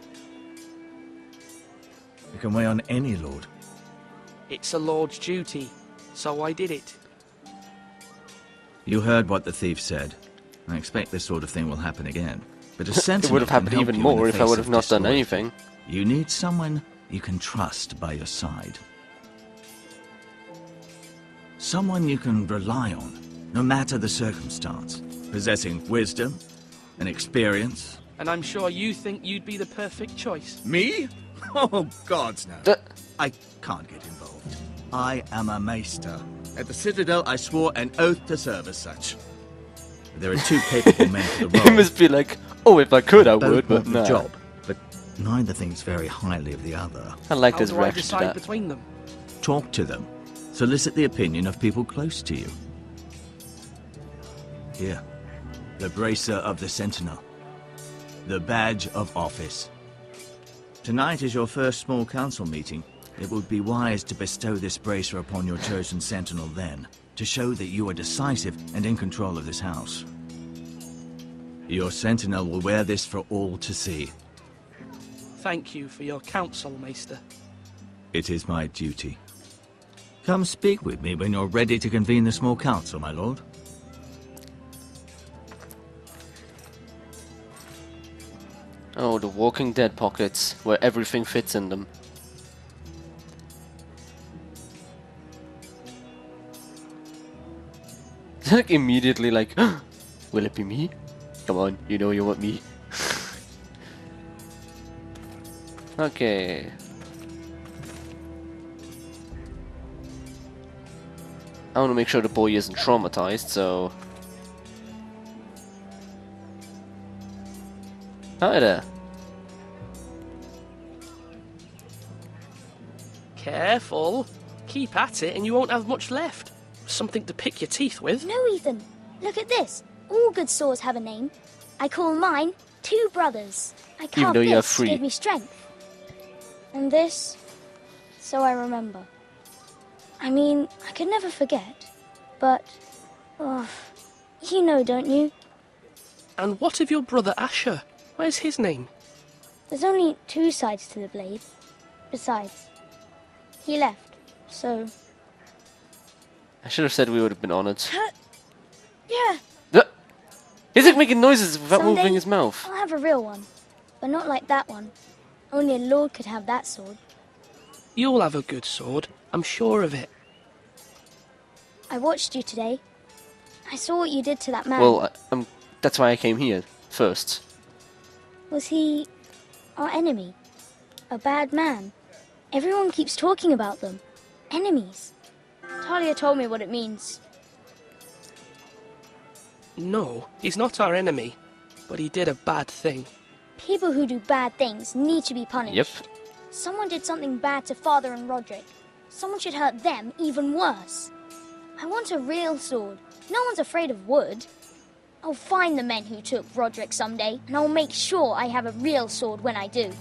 I: You can weigh on any lord.
N: It's a lord's duty, so I did it.
I: You heard what the thief said. I expect this sort of thing will happen again. But a sentinel
A: it would have happened
I: can help
A: even
I: you in
A: more
I: the
A: if I
I: face
A: would
I: of
A: have not done
I: disloyalty.
A: anything.
I: You need someone you can trust by your side. Someone you can rely on, no matter the circumstance. Possessing wisdom and experience.
N: And I'm sure you think you'd be the perfect choice.
I: Me? Oh, gods no. I can't get involved. I am a maester. At the Citadel, I swore an oath to serve as such. There are 2 capable men for the role.
A: He must be like, oh, if I could, I
I: Both
A: would, but
I: want the
A: no.
I: job, but neither thinks very highly of the other.
A: I like
N: How
A: his
N: do I
A: reaction to
N: decide
A: that.
N: between them?
I: Talk to them. Solicit the opinion of people close to you. Here, the bracer of the Sentinel. The badge of office. Tonight is your first small council meeting. It would be wise to bestow this bracer upon your chosen Sentinel then, to show that you are decisive and in control of this house. Your Sentinel will wear this for all to see.
N: Thank you for your counsel, Maester.
I: It is my duty. Come speak with me when you're ready to convene the small council, my lord.
A: Oh, the Walking Dead pockets, where everything fits in them. Like immediately like, will it be me? Come on, you know you want me. Okay. I want to make sure the boy isn't traumatized, so... Hi there.
N: Careful. Keep at it and you won't have much left. Something to pick your teeth with.
M: No, Ethan. Look at this. All good swords have a name. I call mine Two Brothers. I carved
A: though you have
M: this
A: 3.
M: to give me strength. And this, so I remember. I mean, I could never forget. But, oh, you know, don't you?
N: And what of your brother Asher? Where's his name?
M: There's only 2 sides to the blade. Besides, he left, so...
A: I should have said we would have been honored.
M: Yeah,
A: He's like making noises without
M: someday
A: moving his mouth.
M: I'll have a real one. But not like that one. Only a lord could have that sword.
N: You'll have a good sword. I'm sure of it.
M: I watched you today. I saw what you did to that man.
A: Well, that's why I came here first.
M: Was he our enemy? A bad man? Everyone keeps talking about them. Enemies. Talia told me what it means.
N: No, he's not our enemy. But he did a bad thing.
M: People who do bad things need to be punished.
A: Yep.
M: Someone did something bad to Father and Roderick. Someone should hurt them even worse. I want a real sword. No one's afraid of wood. I'll find the men who took Roderick someday, and I'll make sure I have a real sword when I do.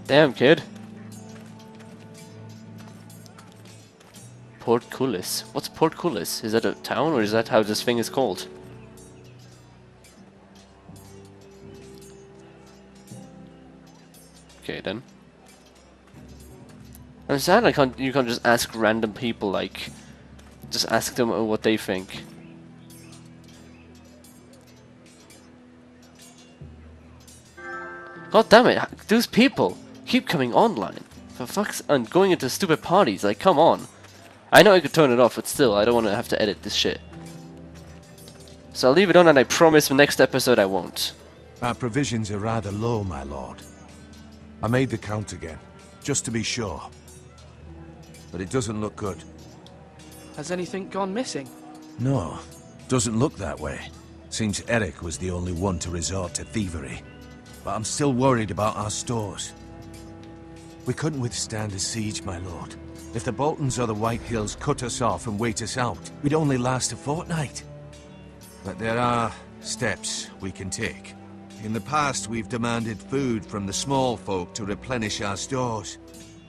A: Damn, kid. Portcullis. What's Portcullis? Is that a town, or is that how this thing is called? Okay then. I'm sad you can't just ask random people, like, just ask them what they think. God damn it, those people keep coming online. For fuck's and going into stupid parties, like, come on. I know I could turn it off, but still, I don't want to have to edit this shit. So I'll leave it on, and I promise the next episode I won't.
C: Our provisions are rather low, my lord. I made the count again, just to be sure. But it doesn't look good.
N: Has anything gone missing?
C: No, doesn't look that way. Seems Eric was the only one to resort to thievery. But I'm still worried about our stores. We couldn't withstand a siege, my lord. If the Boltons or the White Hills cut us off and wait us out, we'd only last a fortnight. But there are steps we can take. In the past, we've demanded food from the small folk to replenish our stores.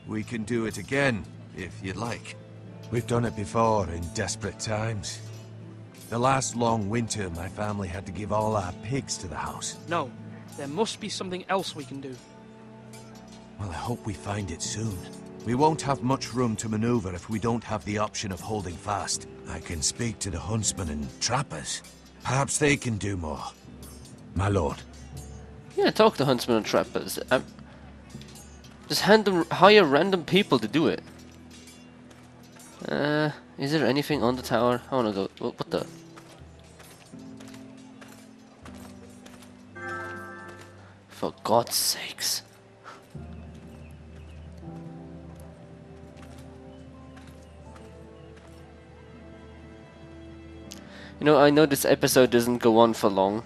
C: We can do it again, if you'd like. We've done it before in desperate times. The last long winter, my family had to give all our pigs to the house.
N: No, there must be something else we can do.
C: Well, I hope we find it soon. We won't have much room to maneuver if we don't have the option of holding fast. I can speak to the huntsmen and trappers. Perhaps they can do more. My lord.
A: Yeah, talk to huntsmen and trappers. Just hire random people to do it. Is there anything on the tower? I wanna go. What the? For God's sakes. You know, I know this episode doesn't go on for long.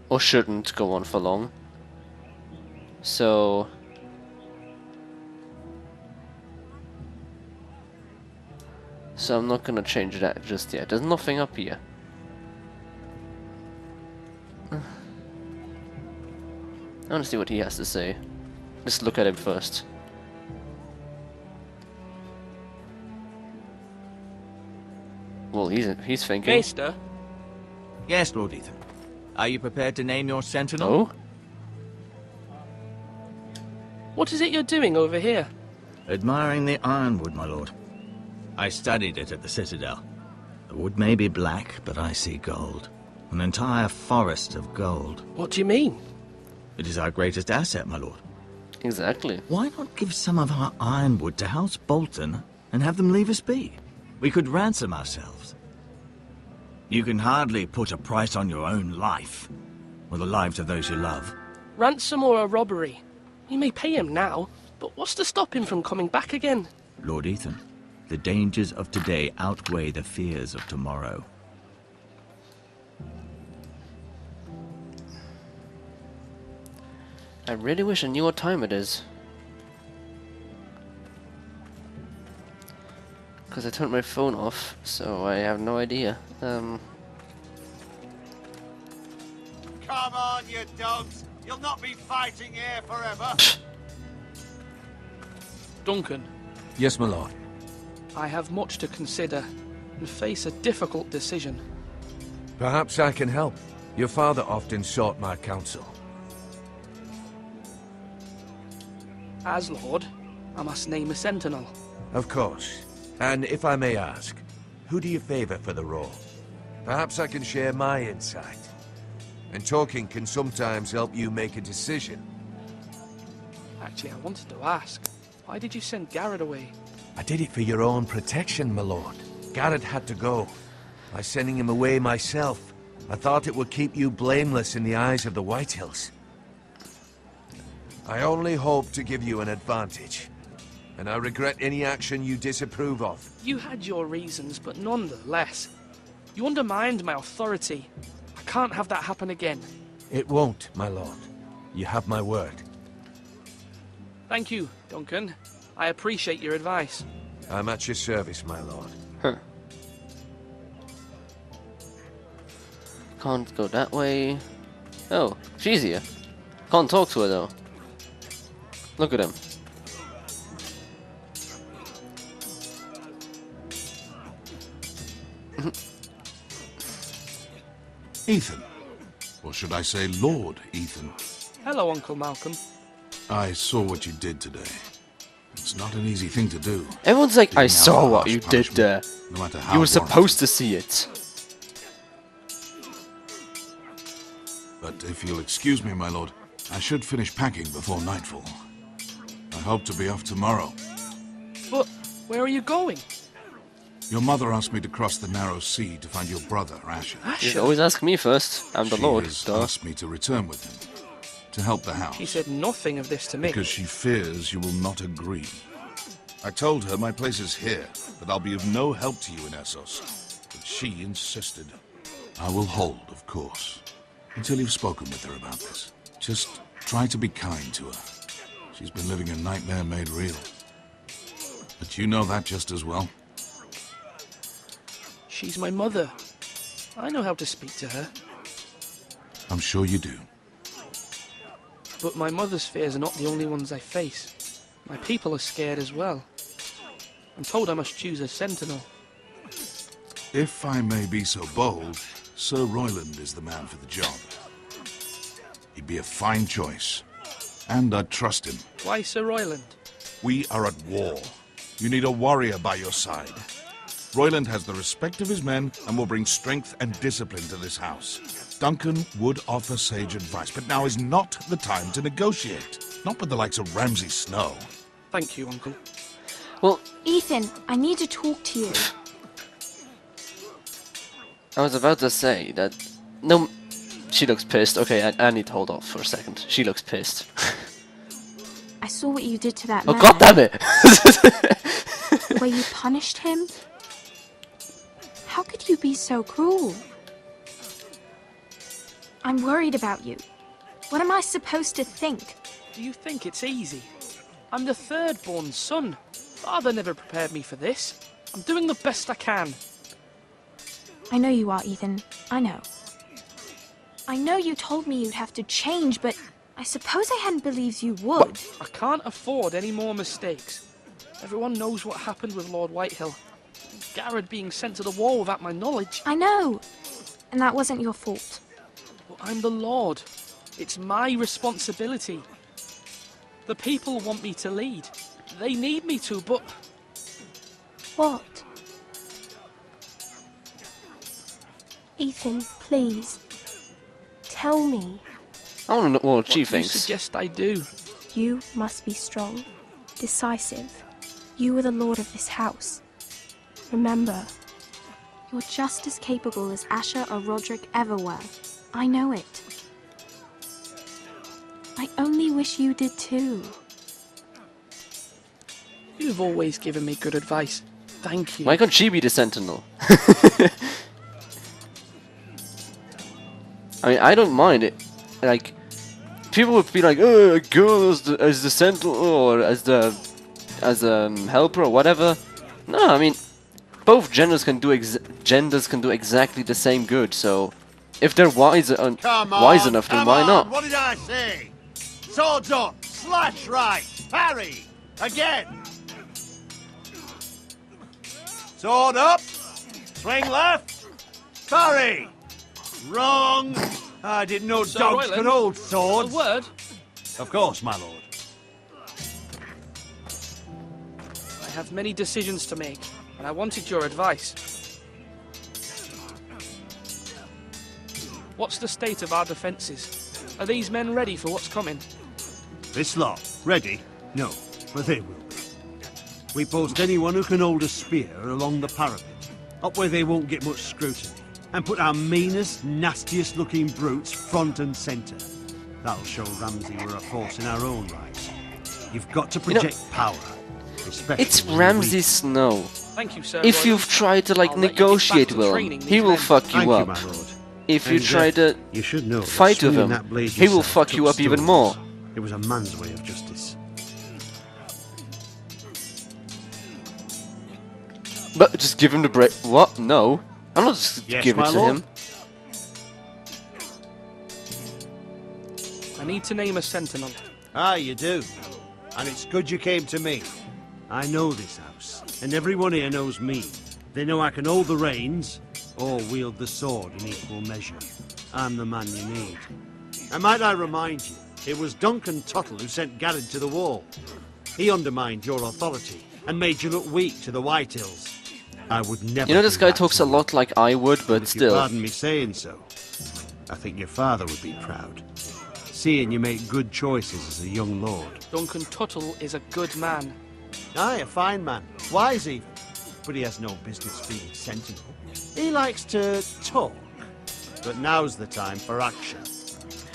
A: Or shouldn't go on for long. So... I'm not gonna change that just yet. There's nothing up here. I wanna see what he has to say. Let's look at him first. Well, he's thinking.
N: Maester?
I: Yes, Lord Ethan. Are you prepared to name your sentinel?
A: Oh?
N: What is it you're doing over here?
I: Admiring the ironwood, my lord. I studied it at the Citadel. The wood may be black, but I see gold. An entire forest of gold.
N: What do you mean?
I: It is our greatest asset, my lord.
A: Exactly.
I: Why not give some of our ironwood to House Bolton and have them leave us be? We could ransom ourselves. You can hardly put a price on your own life, or the lives of those you love.
N: Ransom or a robbery? We may pay him now, but what's to stop him from coming back again?
I: Lord Ethan, the dangers of today outweigh the fears of tomorrow.
A: I really wish I knew what time it is. Because I turned my phone off, so I have no idea.
F: Come on, you dogs! You'll not be fighting here forever!
N: Duncan.
C: Yes, my lord.
N: I have much to consider and face a difficult decision.
C: Perhaps I can help. Your father often sought my counsel.
N: As Lord, I must name a sentinel.
C: Of course. And if I may ask, who do you favor for the role? Perhaps I can share my insight. And talking can sometimes help you make a decision.
N: Actually, I wanted to ask, why did you send Garrett away?
C: I did it for your own protection, my lord. Garrett had to go. By sending him away myself, I thought it would keep you blameless in the eyes of the Whitehills. I only hope to give you an advantage. And I regret any action you disapprove of.
N: You had your reasons, but nonetheless, you undermined my authority. I can't have that happen again.
C: It won't, my lord. You have my word.
N: Thank you, Duncan. I appreciate your advice.
C: I'm at your service, my lord.
A: Huh. Can't go that way. Oh, she's here. Can't talk to her though. Look at him.
C: Ethan. Or should I say Lord Ethan?
N: Hello, Uncle Malcolm.
C: I saw what you did today. It's not an easy thing to do.
A: Everyone's like, I
C: Giving out
A: saw
C: a
A: what
C: harsh
A: you did
C: punishment,
A: there.
C: no matter how
A: You were
C: warranted.
A: supposed to see it.
C: But if you'll excuse me, my lord, I should finish packing before nightfall. I hope to be off tomorrow.
N: But where are you going?
C: Your mother asked me to cross the narrow sea to find your brother, Asher.
A: You always ask me first. I'm the
C: She
A: Lord.
C: has
A: Duh.
C: asked me to return with him, to help the house.
N: She said nothing of this to me.
C: Because she fears you will not agree. I told her my place is here, that I'll be of no help to you in Essos. But she insisted. I will hold, of course, until you've spoken with her about this. Just try to be kind to her. She's been living a nightmare made real. But you know that just as well.
N: She's my mother. I know how to speak to her.
C: I'm sure you do.
N: But my mother's fears are not the only ones I face. My people are scared as well. I'm told I must choose a sentinel.
C: If I may be so bold, Sir Royland is the man for the job. He'd be a fine choice. And I'd trust him.
N: Why Sir Royland?
C: We are at war. You need a warrior by your side. Royland has the respect of his men and will bring strength and discipline to this house. Duncan would offer sage advice, but now is not the time to negotiate. Not with the likes of Ramsay Snow.
N: Thank you, Uncle.
A: Well,
K: Ethan, I need to talk to you.
A: I was about to say that... No, she looks pissed. Okay, I need to hold off for a second. She looks pissed.
K: I saw what you did to that
A: Oh,
K: man.
A: god damn it!
K: The way you punished him. How could you be so cruel? I'm worried about you. What am I supposed to think?
N: Do you think it's easy? I'm the third-born son. Father never prepared me for this. I'm doing the best I can.
K: I know you are, Ethan. I know. I know you told me you'd have to change, but I suppose I hadn't believed you would.
N: I can't afford any more mistakes. Everyone knows what happened with Lord Whitehill. Garrett being sent to the war without my knowledge.
K: I know. And that wasn't your fault.
N: But I'm the Lord. It's my responsibility. The people want me to lead. They need me to, but...
K: What? Ethan, please. Tell me.
A: I want to know what she
N: What do you
A: thinks.
N: suggest I do?
K: You must be strong, decisive. You are the lord of this house. Remember, you're just as capable as Asher or Roderick ever were. I know it. I only wish you did too.
N: You've always given me good advice. Thank you.
A: Why can't she be the sentinel? I mean, I don't mind it. Like, people would be like, "Oh, a girl as the sentinel or as a helper or whatever." No, I mean, both genders can do exactly the same good. So, if they're wise enough, then why not?
E: What did I say? Swords up, slash right, parry, again. Sword up, swing left, parry. Wrong. I didn't know
N: Sir
E: dogs
N: Royland,
E: could hold swords.
N: A word?
E: Of course, my lord.
N: I have many decisions to make, and I wanted your advice. What's the state of our defences? Are these men ready for what's coming?
L: This lot, ready? No, but they will be. We post anyone who can hold a spear along the parapet, up where they won't get much scrutiny, and put our meanest, nastiest looking brutes front and centre. That'll show Ramsay we're a force in our own right. You've got to project power, especially
A: It's
L: when
A: Ramsay
L: we-
A: Snow.
N: Thank you, Sir
A: If
N: Royland.
A: you've tried to like
N: I'll let you get
A: negotiate
N: back to
A: with him,
N: training
A: he
N: these
A: will
N: men.
A: fuck you
L: Thank
A: up.
L: my lord.
A: If you
L: And,
A: try to
L: you should know that
A: fight with
L: swinging
A: him,
L: that blade
A: he will
L: yourself
A: fuck you
L: took
A: up even
L: stones.
A: more.
L: It was a man's way of justice.
A: But just give him the break. What? No, I'm not just
L: Yes,
A: give it
L: my
A: to
L: lord.
A: him.
N: I need to name a sentinel.
L: Ah, you do. And it's good you came to me. I know this house, and everyone here knows me. They know I can hold the reins or wield the sword in equal measure. I'm the man you need. And might I remind you, it was Duncan Tuttle who sent Garrett to the wall. He undermined your authority and made you look weak to the Whitehills. I would never.
A: You know, this
L: do
A: guy
L: that
A: talks
L: to
A: a
L: you.
A: lot like I would, but
L: If you
A: still.
L: pardon me saying so, I think your father would be proud. Seeing you make good choices as a young lord.
N: Duncan Tuttle is a good man.
L: Aye, a fine man. Wise even. But he has no business being sentinel. He likes to talk. But now's the time for action.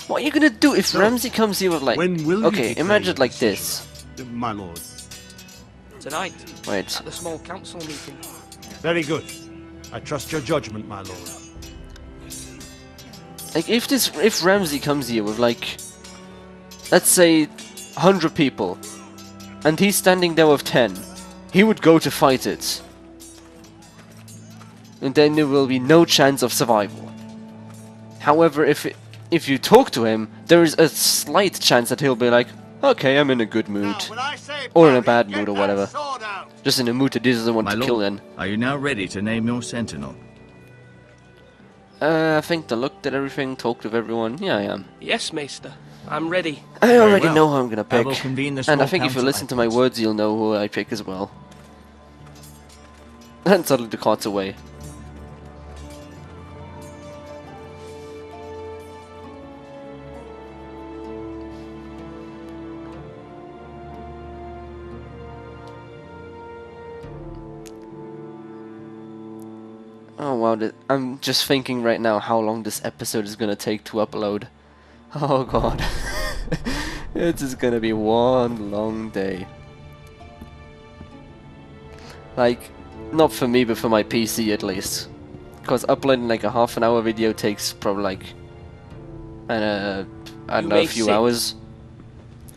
A: What are you gonna do if Ramsay comes here with like...
L: When will you
A: okay,
L: declare
A: imagine
L: your
A: like
L: decision?
A: this.
L: My lord.
N: Tonight,
A: Wait.
N: at the small council meeting.
L: Very good. I trust your judgment, my lord.
A: Like, if Ramsay comes here with like... let's say 100 people, and he's standing there with 10, he would go to fight it. And then there will be no chance of survival. However, if you talk to him, there is a slight chance that he'll be like, okay, I'm in a good mood. Or in a bad mood or whatever. Just in a mood that he doesn't want
I: My
A: to
I: lord,
A: kill in.
I: are you now ready to name your sentinel?
A: I think I looked at everything, talked with everyone. Yeah, I am.
N: Yes, Maester. I'm ready.
A: I already
I: well.
A: know who I'm gonna
I: I
A: pick.
I: will convene the
A: And I
I: small
A: think if you
I: council
A: listen to my words, you'll know who I pick as well. And suddenly the cart's away. Oh wow, I'm just thinking right now how long this episode is gonna take to upload. Oh god. It's just gonna be one long day. Like, not for me, but for my PC at least. Because uploading like a half an hour video takes probably like, I don't know, a few hours.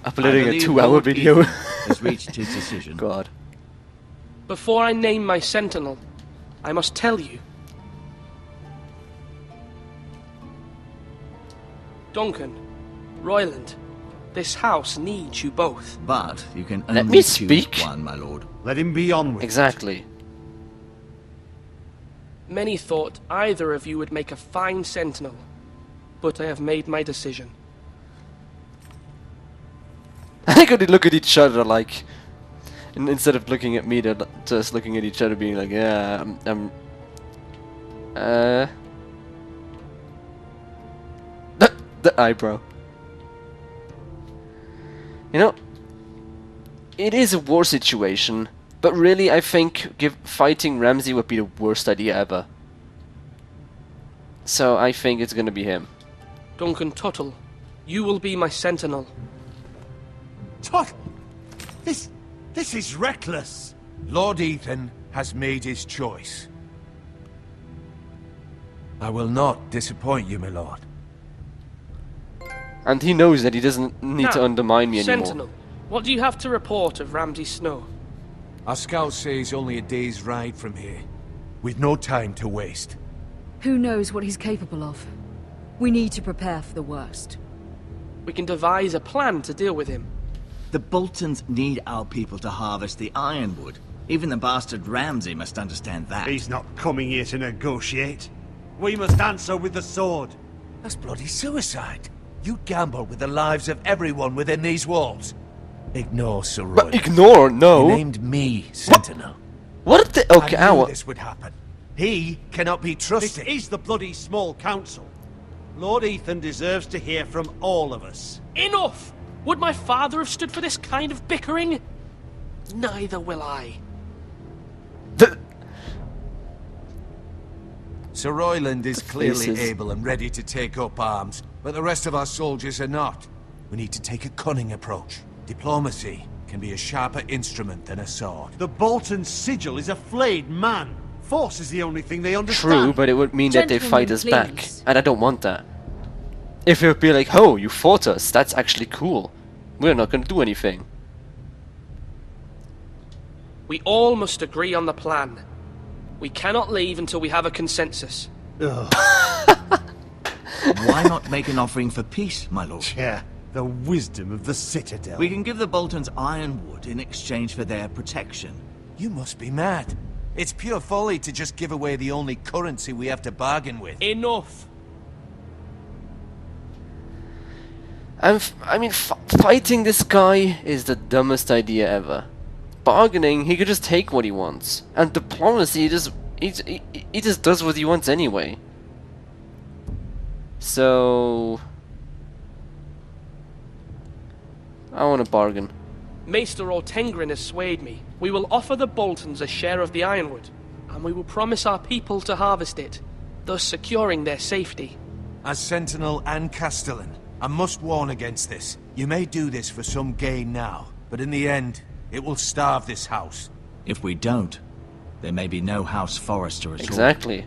A: Uploading a 2-hour video.
I: Has reached his decision.
A: God.
N: Before I name my sentinel, I must tell you. Duncan, Royland, this house needs you both.
I: But you can
A: Let
I: only
A: me
I: choose
A: speak.
I: one, my lord.
L: Let him be on with
A: Exactly.
N: Many thought either of you would make a fine sentinel, but I have made my decision.
A: I think they look at each other like, instead of looking at me, they're just looking at each other, being like, "Yeah, the eyebrow." You know, it is a war situation, but really, I think fighting Ramsay would be the worst idea ever. So I think it's gonna be him.
N: Duncan Tuttle, you will be my sentinel.
L: Tuttle! This is reckless!
C: Lord Ethan has made his choice. I will not disappoint you, my lord.
A: And he knows that he doesn't need to
N: Now,
A: undermine me anymore.
N: Sentinel, what do you have to report of Ramsay Snow?
C: Our scouts say he's only a day's ride from here. We've no time to waste.
J: Who knows what he's capable of? We need to prepare for the worst.
N: We can devise a plan to deal with him.
I: The Boltons need our people to harvest the ironwood. Even the bastard Ramsay must understand that.
L: He's not coming here to negotiate. We must answer with the sword.
C: That's bloody suicide. You gamble with the lives of everyone within these walls. Ignore Sir Roy.
A: But ignore, no.
C: You named me Sentinel.
A: What the? Okay,
C: I knew
A: ow.
C: this would happen. He cannot be trusted.
L: This is the bloody small council. Lord Ethan deserves to hear from all of us.
N: Enough! Would my father have stood for this kind of bickering? Neither will I.
C: Sir Royland is clearly
A: Faces.
C: able and ready to take up arms, but the rest of our soldiers are not. We need to take a cunning approach. Diplomacy can be a sharper instrument than a sword.
L: The Bolton sigil is a flayed man. Force is the only thing they understand.
A: True, but it would mean that they fight
J: Gentlemen,
A: us back.
J: please.
A: And I don't want that. If it would be like, oh, you fought us, that's actually cool. We're not gonna do anything.
N: We all must agree on the plan. We cannot leave until we have a consensus.
I: Why not make an offering for peace, my lord?
L: Yeah, the wisdom of the Citadel.
I: We can give the Boltons ironwood in exchange for their protection.
C: You must be mad.
F: It's pure folly to just give away the only currency we have to bargain with.
N: Enough!
A: Fighting this guy is the dumbest idea ever. Bargaining, he could just take what he wants. And diplomacy, he just does what he wants anyway. So... I want to bargain.
N: Maester Ortengrin has swayed me. We will offer the Boltons a share of the ironwood, and we will promise our people to harvest it, thus securing their safety.
F: As Sentinel and Castellan, I must warn against this. You may do this for some gain now, but in the end, it will starve this house.
I: If we don't, there may be no House Forrester at all.
A: Exactly.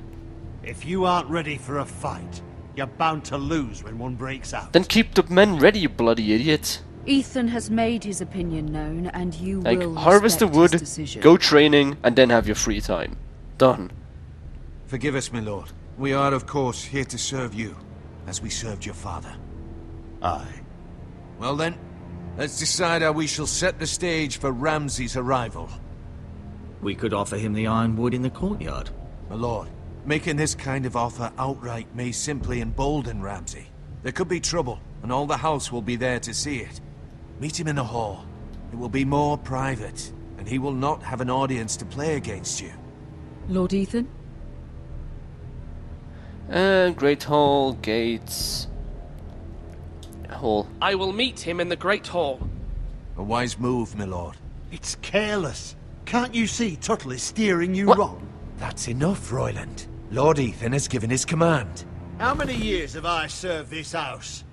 L: If you aren't ready for a fight, you're bound to lose when one breaks out.
A: Then keep the men ready, you bloody idiot.
J: Ethan has made his opinion known, and you
A: Like,
J: will
A: harvest the
J: respect
A: wood,
J: his decision.
A: go training, and then have your free time. Done.
F: Forgive us, my lord. We are, of course, here to serve you, as we served your father.
L: Aye.
F: Well then, let's decide how we shall set the stage for Ramsay's arrival.
I: We could offer him the ironwood in the courtyard.
F: My lord, making this kind of offer outright may simply embolden Ramsay. There could be trouble, and all the house will be there to see it. Meet him in the hall. It will be more private, and he will not have an audience to play against you.
J: Lord Ethan?
A: Great Hall, gates... Hall.
N: I will meet him in the Great Hall.
F: A wise move, my lord.
L: It's careless. Can't you see Tuttle is steering you wrong?
F: That's enough, Royland. Lord Ethan has given his command.
L: How many years have I served this house?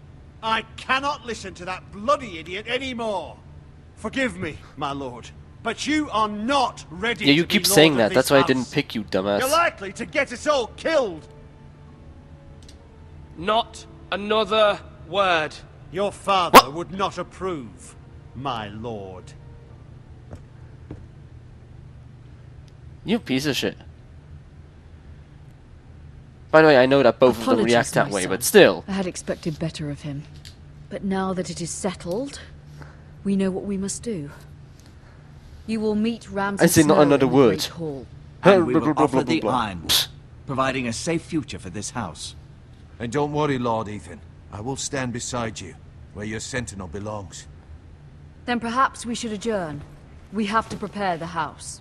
L: I cannot listen to that bloody idiot anymore. Forgive me, my lord, but you are not ready
A: Yeah, you
L: to
A: keep
L: be
A: saying
L: lord
A: that.
L: of
A: That's
L: this
A: why I
L: house.
A: didn't pick you, dumbass.
L: You're likely to get us all killed.
N: Not another word.
L: Your father would not approve, my lord.
A: You piece of shit. By the way, I know that both of them
J: Apologies,
A: react that
J: my
A: way,
J: son.
A: but still.
J: I had expected better of him. But now that it is settled, we know what we must do. You will meet Ramsay
A: I say not
J: Snow
A: another
J: in the
A: word.
J: Great Hall.
I: And we will offer the ironwood, providing a safe future for this house.
F: And don't worry, Lord Ethan. I will stand beside you, where your sentinel belongs.
J: Then perhaps we should adjourn. We have to prepare the house.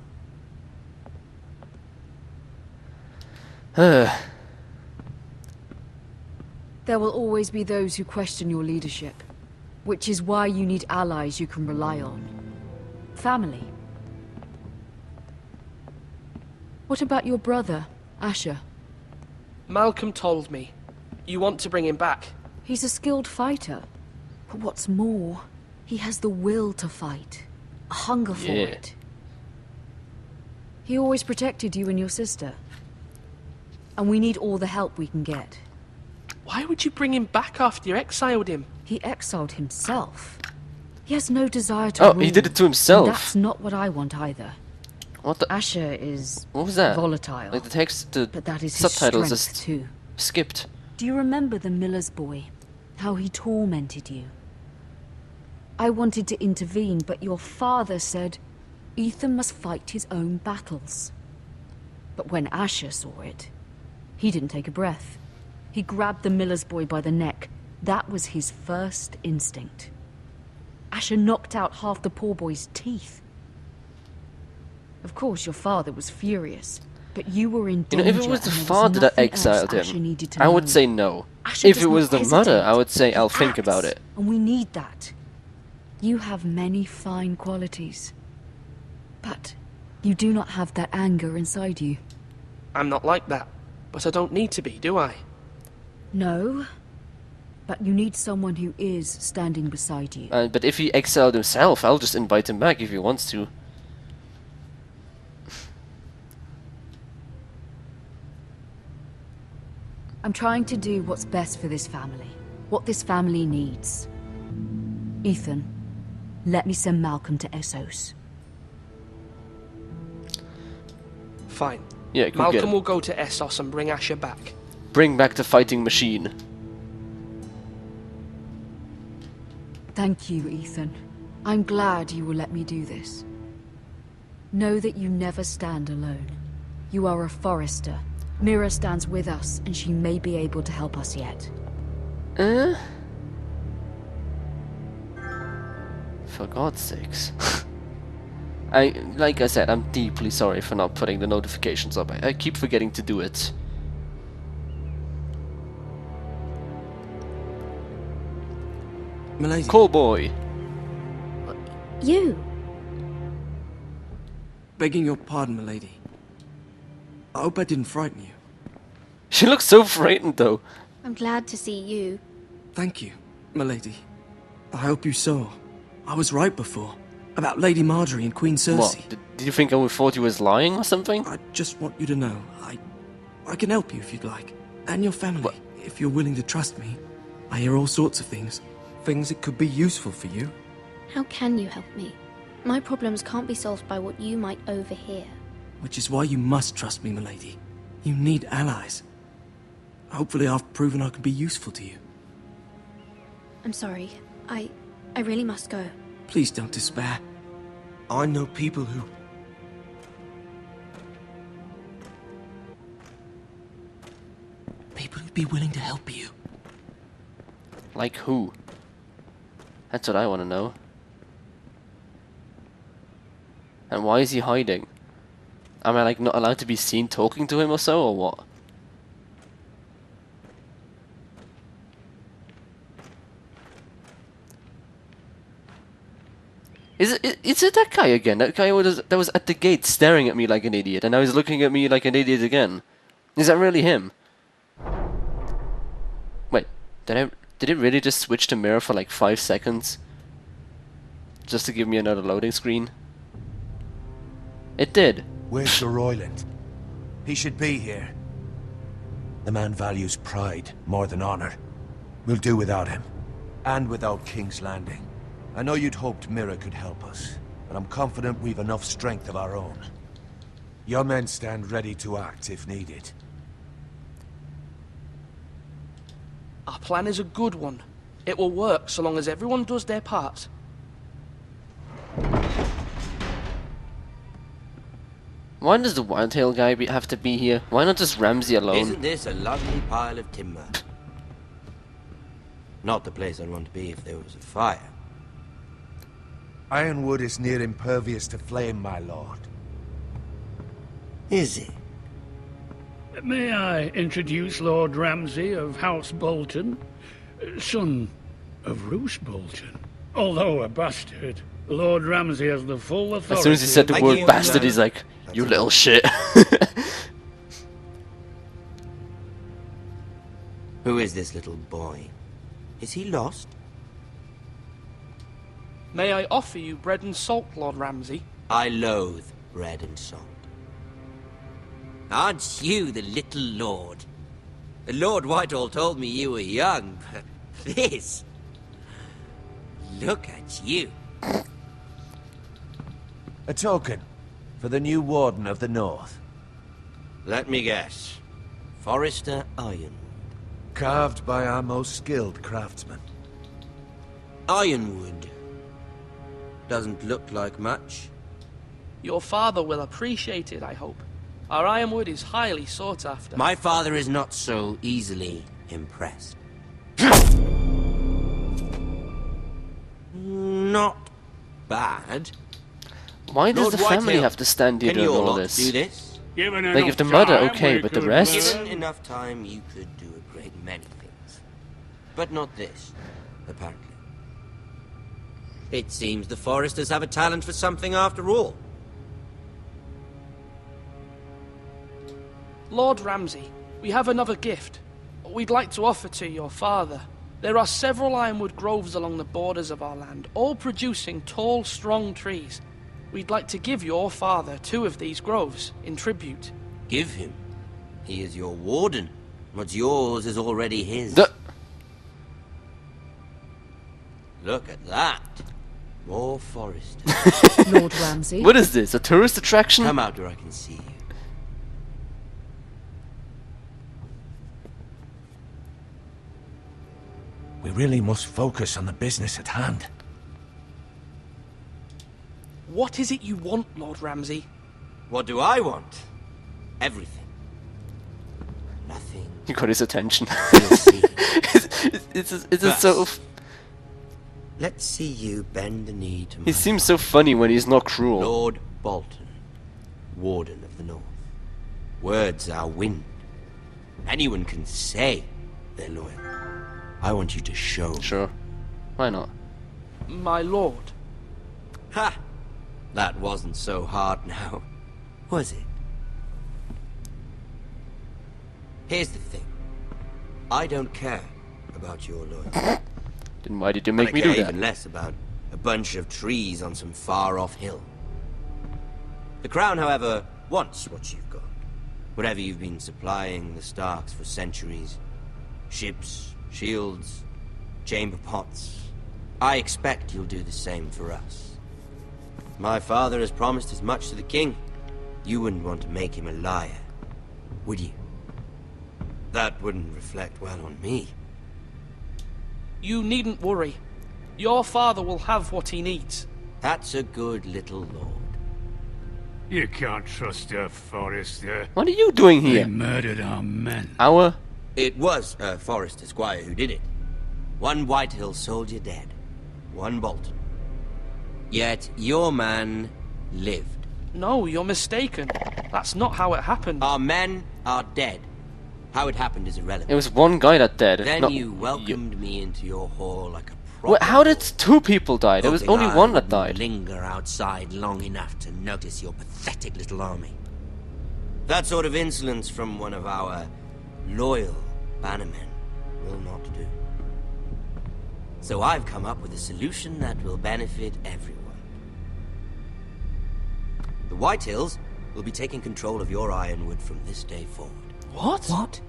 J: There will always be those who question your leadership, which is why you need allies you can rely on. Family. What about your brother, Asher?
N: Malcolm told me. You want to bring him back.
J: He's a skilled fighter. But what's more, he has the will to fight. A hunger for it. He always protected you and your sister. And we need all the help we can get.
N: Why would you bring him back after you exiled him?
J: He exiled himself. He has no desire to
A: Oh,
J: rule,
A: he did it to himself.
J: and that's not what I want either.
A: What the?
J: Asher is
A: What was that?
J: volatile.
A: Like the text, the
J: but that is his
A: subtitles
J: strength
A: just
J: too.
A: skipped.
J: Do you remember the miller's boy? How he tormented you? I wanted to intervene, but your father said Ethan must fight his own battles. But when Asher saw it, he didn't take a breath. He grabbed the miller's boy by the neck. That was his first instinct. Asher knocked out half the poor boy's teeth. Of course, your father was furious, but you were in danger.
A: If it was the
J: and there
A: father that
J: nothing else
A: exiled
J: Asher
A: him,
J: needed to
A: I would
J: know.
A: say no.
J: Asher
A: If
J: does
A: it was
J: not
A: the mother,
J: hesitate.
A: I would say I'll
J: He
A: think about
J: acts,
A: it.
J: And we need that. You have many fine qualities. But you do not have that anger inside you.
N: I'm not like that. But I don't need to be, do I?
J: No. But you need someone who is standing beside you.
A: But if he exiled himself, I'll just invite him back if he wants to.
J: I'm trying to do what's best for this family. What this family needs. Ethan, let me send Malcolm to Essos.
N: Fine.
A: Yeah, go get
N: Malcolm
A: him.
N: will go to Essos and bring Asher back.
A: Bring back the fighting machine.
J: Thank you, Ethan. I'm glad you will let me do this. Know that you never stand alone. You are a Forrester. Mira stands with us, and she may be able to help us yet.
A: For God's sakes. Like I said, I'm deeply sorry for not putting the notifications up. I keep forgetting to do it.
P: Milady.
A: Call boy.
O: You?
P: Begging your pardon, milady. I hope I didn't frighten you.
A: She looks so frightened, though.
O: I'm glad to see you.
P: Thank you, milady. I hope you saw. I was right before. About Lady Marjorie and Queen Cersei.
A: What? Did you think I thought you was lying or something?
P: I just want you to know, I can help you if you'd like. And your family, if you're willing to trust me. I hear all sorts of things. Things that could be useful for you.
O: How can you help me? My problems can't be solved by what you might overhear.
P: Which is why you must trust me, milady. You need allies. Hopefully I've proven I can be useful to you.
O: I'm sorry. I really must go.
P: Please don't despair. I know people who... People who'd be willing to help you.
A: Like who? That's what I want to know. And why is he hiding? Am I like not allowed to be seen talking to him or so, or what? Is it that guy again? That guy that was at the gate staring at me like an idiot, and now he's looking at me like an idiot again. Is that really him? Wait, did it really just switch to mirror for like 5 seconds? Just to give me another loading screen? It did.
F: Where's Sir Royland? He should be here. The man values pride more than honor. We'll do without him. And without King's Landing. I know you'd hoped Mira could help us, but I'm confident we've enough strength of our own. Your men stand ready to act if needed.
N: Our plan is a good one. It will work so long as everyone does their part.
A: Why does the Wildtail guy have to be here? Why not just Ramsay alone?
T: Isn't this a lovely pile of timber? Not the place I'd want to be if there was a fire.
F: Ironwood is near impervious to flame, my lord.
T: Is it?
B: May I introduce Lord Ramsay of House Bolton, son of Roose Bolton. Although a bastard, Lord Ramsay has the full authority.
A: As soon as he said the word bastard, he's like, you little shit.
T: Who is this little boy? Is he lost?
N: May I offer you bread and salt, Lord Ramsay?
T: I loathe bread and salt. Aren't you the little lord? Lord Whitehall told me you were young, but this... Look at you.
F: A token for the new Warden of the North.
T: Let me guess. Forrester Ironwood.
F: Carved by our most skilled craftsmen.
T: Ironwood. Doesn't look like much.
N: Your father will appreciate it, I hope. Our ironwood is highly sought after.
T: My father is not so easily impressed. Not bad.
A: Why does
T: Lord
A: the family
T: Whitehall,
A: have to stand here
T: can
A: doing
T: you
A: all
T: lot
A: this?
T: do this?
A: Like if the mother, okay, but the rest?
T: Given enough time, you could do a great many things. But not this, apparently. It seems the Foresters have a talent for something after all.
N: Lord Ramsay, we have another gift. We'd like to offer to your father. There are several ironwood groves along the borders of our land, all producing tall, strong trees. We'd like to give your father 2 of these groves in tribute.
T: Give him? He is your warden. What's yours is already his. Look at that. More Foresters.
J: Lord Ramsay.
A: What is this? A tourist attraction?
T: Come out where I can see you.
F: We really must focus on the business at hand.
N: What is it you want, Lord Ramsay?
T: What do I want? Everything. Nothing.
A: You got his attention.
T: You'll see.
A: It's so.
T: Let's see you bend the knee to my
A: He seems so funny when he's not cruel.
T: Lord Bolton, Warden of the North. Words are wind. Anyone can say they're loyal. I want you to show.
A: Sure. Why not?
N: My lord.
T: Ha! That wasn't so hard now, was it? Here's the thing. I don't care about your loyalty.
A: Then why did you make
T: I
A: me
T: care
A: do that?
T: even less about a bunch of trees on some far-off hill. The Crown, however, wants what you've got. Whatever you've been supplying the Starks for centuries. Ships, shields, chamber pots. I expect you'll do the same for us. My father has promised as much to the king. You wouldn't want to make him a liar, would you? That wouldn't reflect well on me.
N: You needn't worry. Your father will have what he needs.
T: That's a good little lord.
B: You can't trust her, Forrester.
A: What are you doing here?
B: They murdered our men.
A: Our?
T: It was a Forrester squire who did it. One Whitehill soldier dead. One Bolton. Yet your man lived.
N: No, you're mistaken. That's not how it happened.
T: Our men are dead. How it happened is irrelevant.
A: It was one guy that died.
T: Then
A: not
T: you welcomed me into your hall like a
A: Well, how did two people die? There was only one that died.
T: Linger outside long enough to notice your pathetic little army. That sort of insolence from one of our loyal bannermen will not do. So I've come up with a solution that will benefit everyone. The Whitehills will be taking control of your ironwood from this day forward.
J: What? What?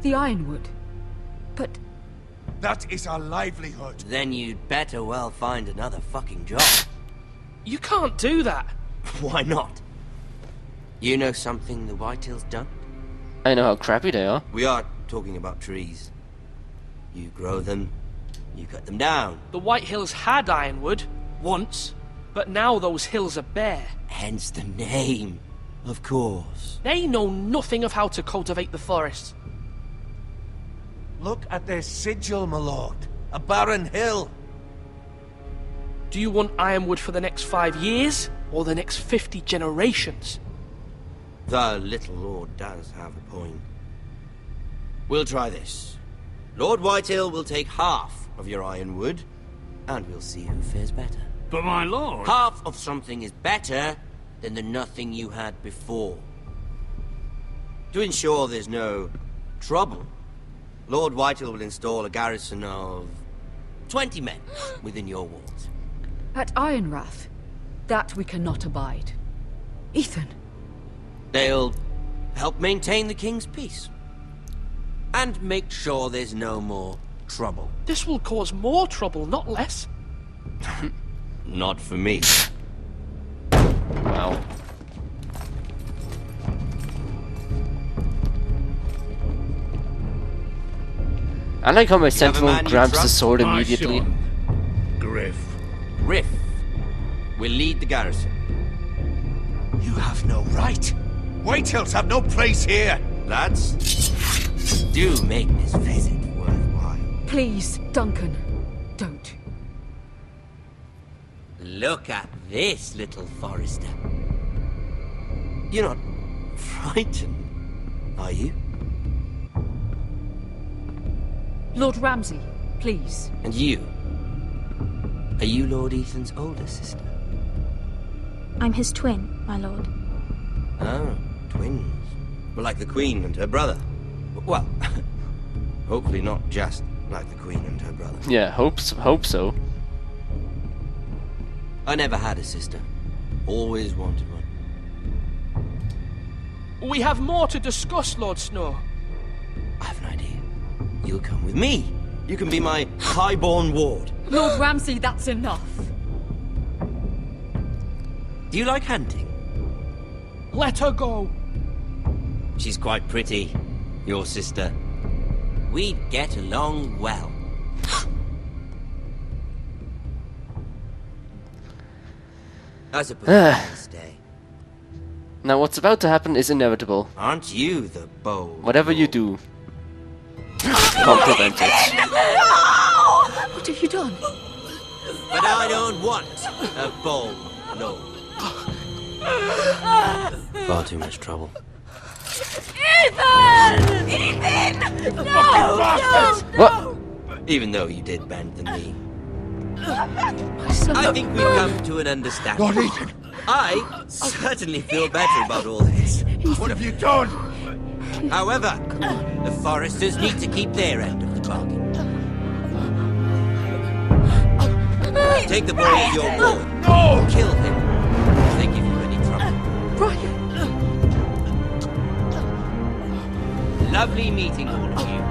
J: The Ironwood? But...
F: That is our livelihood.
T: Then you'd better well find another fucking job.
N: You can't do that.
T: Why not? You know something the Whitehills don't?
A: I know how crappy they are.
T: We are talking about trees. You grow them, you cut them down.
N: The White Hills had ironwood, once, but now those hills are bare.
T: Hence the name, of course.
N: They know nothing of how to cultivate the forest.
F: Look at their sigil, my lord. A barren hill.
N: Do you want ironwood for the next 5 years, or the next 50 generations?
T: The little lord does have a point. We'll try this. Lord Whitehill will take half of your ironwood, and we'll see who fares better.
B: But my lord...
T: Half of something is better than the nothing you had before. To ensure there's no trouble, Lord Whitehill will install a garrison of 20 men within your walls.
J: At Ironrath? That we cannot abide. Ethan.
T: They'll help maintain the king's peace. And make sure there's no more trouble.
N: This will cause more trouble, not less.
T: Not for me.
A: Wow. I like how my sentinel grabs the sword immediately.
B: Griff.
T: Griff will lead the garrison.
F: You have no right. Whitehills have no place here.
T: Lads, do make this visit worthwhile.
J: Please, Duncan, don't.
T: Look at this, little Forrester. You're not frightened, are you?
J: Lord Ramsay, please.
T: And you? Are you Lord Ethan's older sister?
K: I'm his twin, my lord.
T: Oh, twins. Well, like the Queen and her brother. Well, hopefully not just like the Queen and her brother.
A: Yeah, hope so.
T: I never had a sister. Always wanted one.
N: We have more to discuss, Lord Snow.
T: I have an idea. You'll come with me. You can be my highborn ward.
J: Lord Ramsay, that's enough.
T: Do you like hunting?
N: Let her go.
T: She's quite pretty, your sister. We'd get along well. I suppose I'll stay.
A: Now what's about to happen is inevitable.
T: Aren't you the bold?
A: Whatever you do, can't prevent it.
J: What have you done?
T: But I don't want a bold lord. Far too much trouble.
K: Ethan! Ethan! No!
A: What?
T: Even though you did bend the knee. I think we've come to an understanding.
E: Lord Ethan!
T: I certainly feel better about all this.
E: What have you done?
T: However, the Foresters need to keep their end of the bargain. Take the boy at your word.
E: No!
T: Kill him. If they give you any trouble.
J: Ryan!
T: Lovely meeting all of you.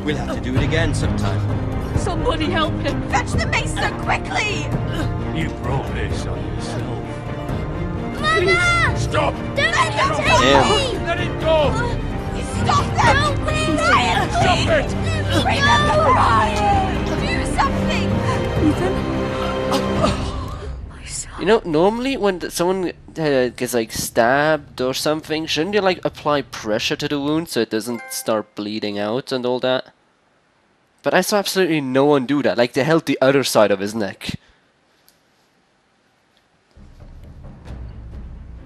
T: We'll have to do it again sometime.
K: Somebody help him! Fetch the mace quickly!
B: You brought this on yourself.
M: Mother!
B: Stop!
M: Don't let him take
A: Damn.
M: me!
B: Let it go!
K: Stop them!
M: No, please!
K: Ryan,
B: Stop
K: please!
B: it!
K: Remember Ryan! Do something!
A: You know, normally when someone gets like stabbed or something, shouldn't you like apply pressure to the wound so it doesn't start bleeding out and all that? But I saw absolutely no one do that. Like they held the other side of his neck.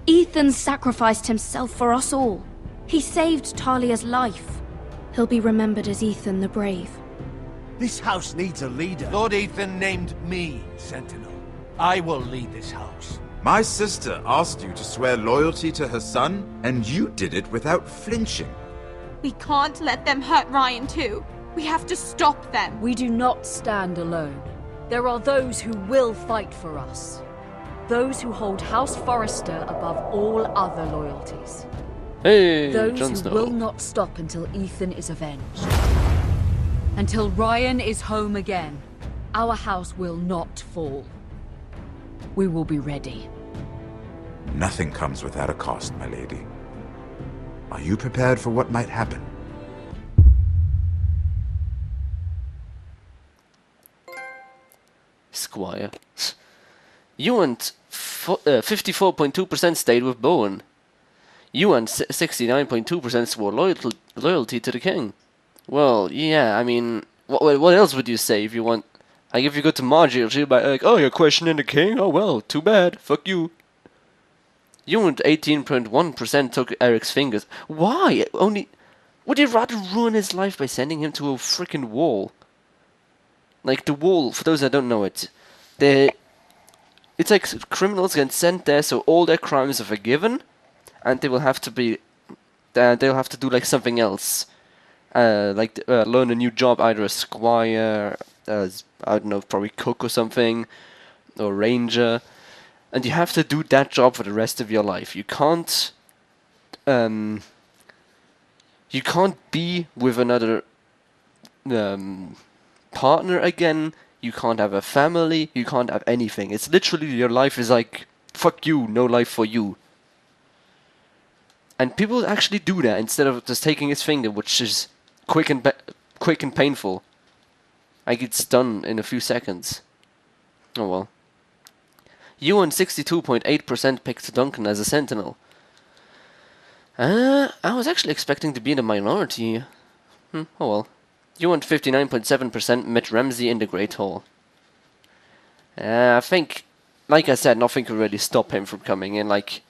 O: Ethan sacrificed himself for us all. He saved Talia's life. He'll be remembered as Ethan the Brave.
F: This house needs a leader. Lord Ethan named me Sentinel. I will lead this house.
S: My sister asked you to swear loyalty to her son, and you did it without flinching.
U: We can't let them hurt Ryan too. We have to stop them.
J: We do not stand alone. There are those who will fight for us. Those who hold House Forrester above all other loyalties.
A: Hey,
J: Those
A: Jon
J: who
A: Snow.
J: will not stop until Ethan is avenged. Until Ryan is home again, our house will not fall. We will be ready.
S: Nothing comes without a cost, my lady. Are you prepared for what might happen?
A: Squire. You and 54.2% stayed with Bowen. You and 69.2% swore loyalty to the king. Well, yeah, I mean, what else would you say if you want? Like, if you go to Marjorie, she'll be like, oh, you're questioning the king? Oh, well, too bad. Fuck you. You and 18.1% took Eric's fingers. Why? Would you rather ruin his life by sending him to a freaking wall? Like, the wall, for those that don't know it, it's like criminals get sent there so all their crimes are forgiven, and they will have to be, they'll have to do like something else. Learn a new job, either a squire, I don't know, probably cook or something, or ranger, and you have to do that job for the rest of your life. You can't be with another partner again. You can't have a family. You can't have anything. It's literally your life is like, fuck you, no life for you. And people actually do that instead of just taking his finger, which is quick and painful. Like, it's done in a few seconds. Oh well. You and 62.8% picked Duncan as a sentinel. I was actually expecting to be in the minority. Oh well. You and 59.7% met Ramsay in the Great Hall. I think, like I said, nothing could really stop him from coming in. Like,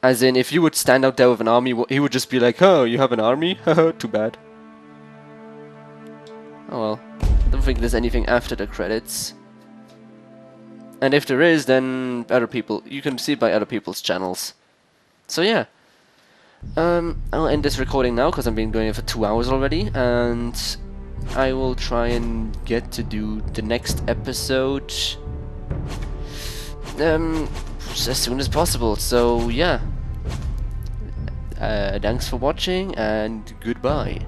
A: as in, if you would stand out there with an army, he would just be like, oh, you have an army? Haha, too bad. Oh well. I don't think there's anything after the credits. And if there is, then other people, you can see it by other people's channels. So yeah. I'll end this recording now because I've been doing it for 2 hours already, and I will try and get to do the next episode as soon as possible. So yeah, thanks for watching and goodbye.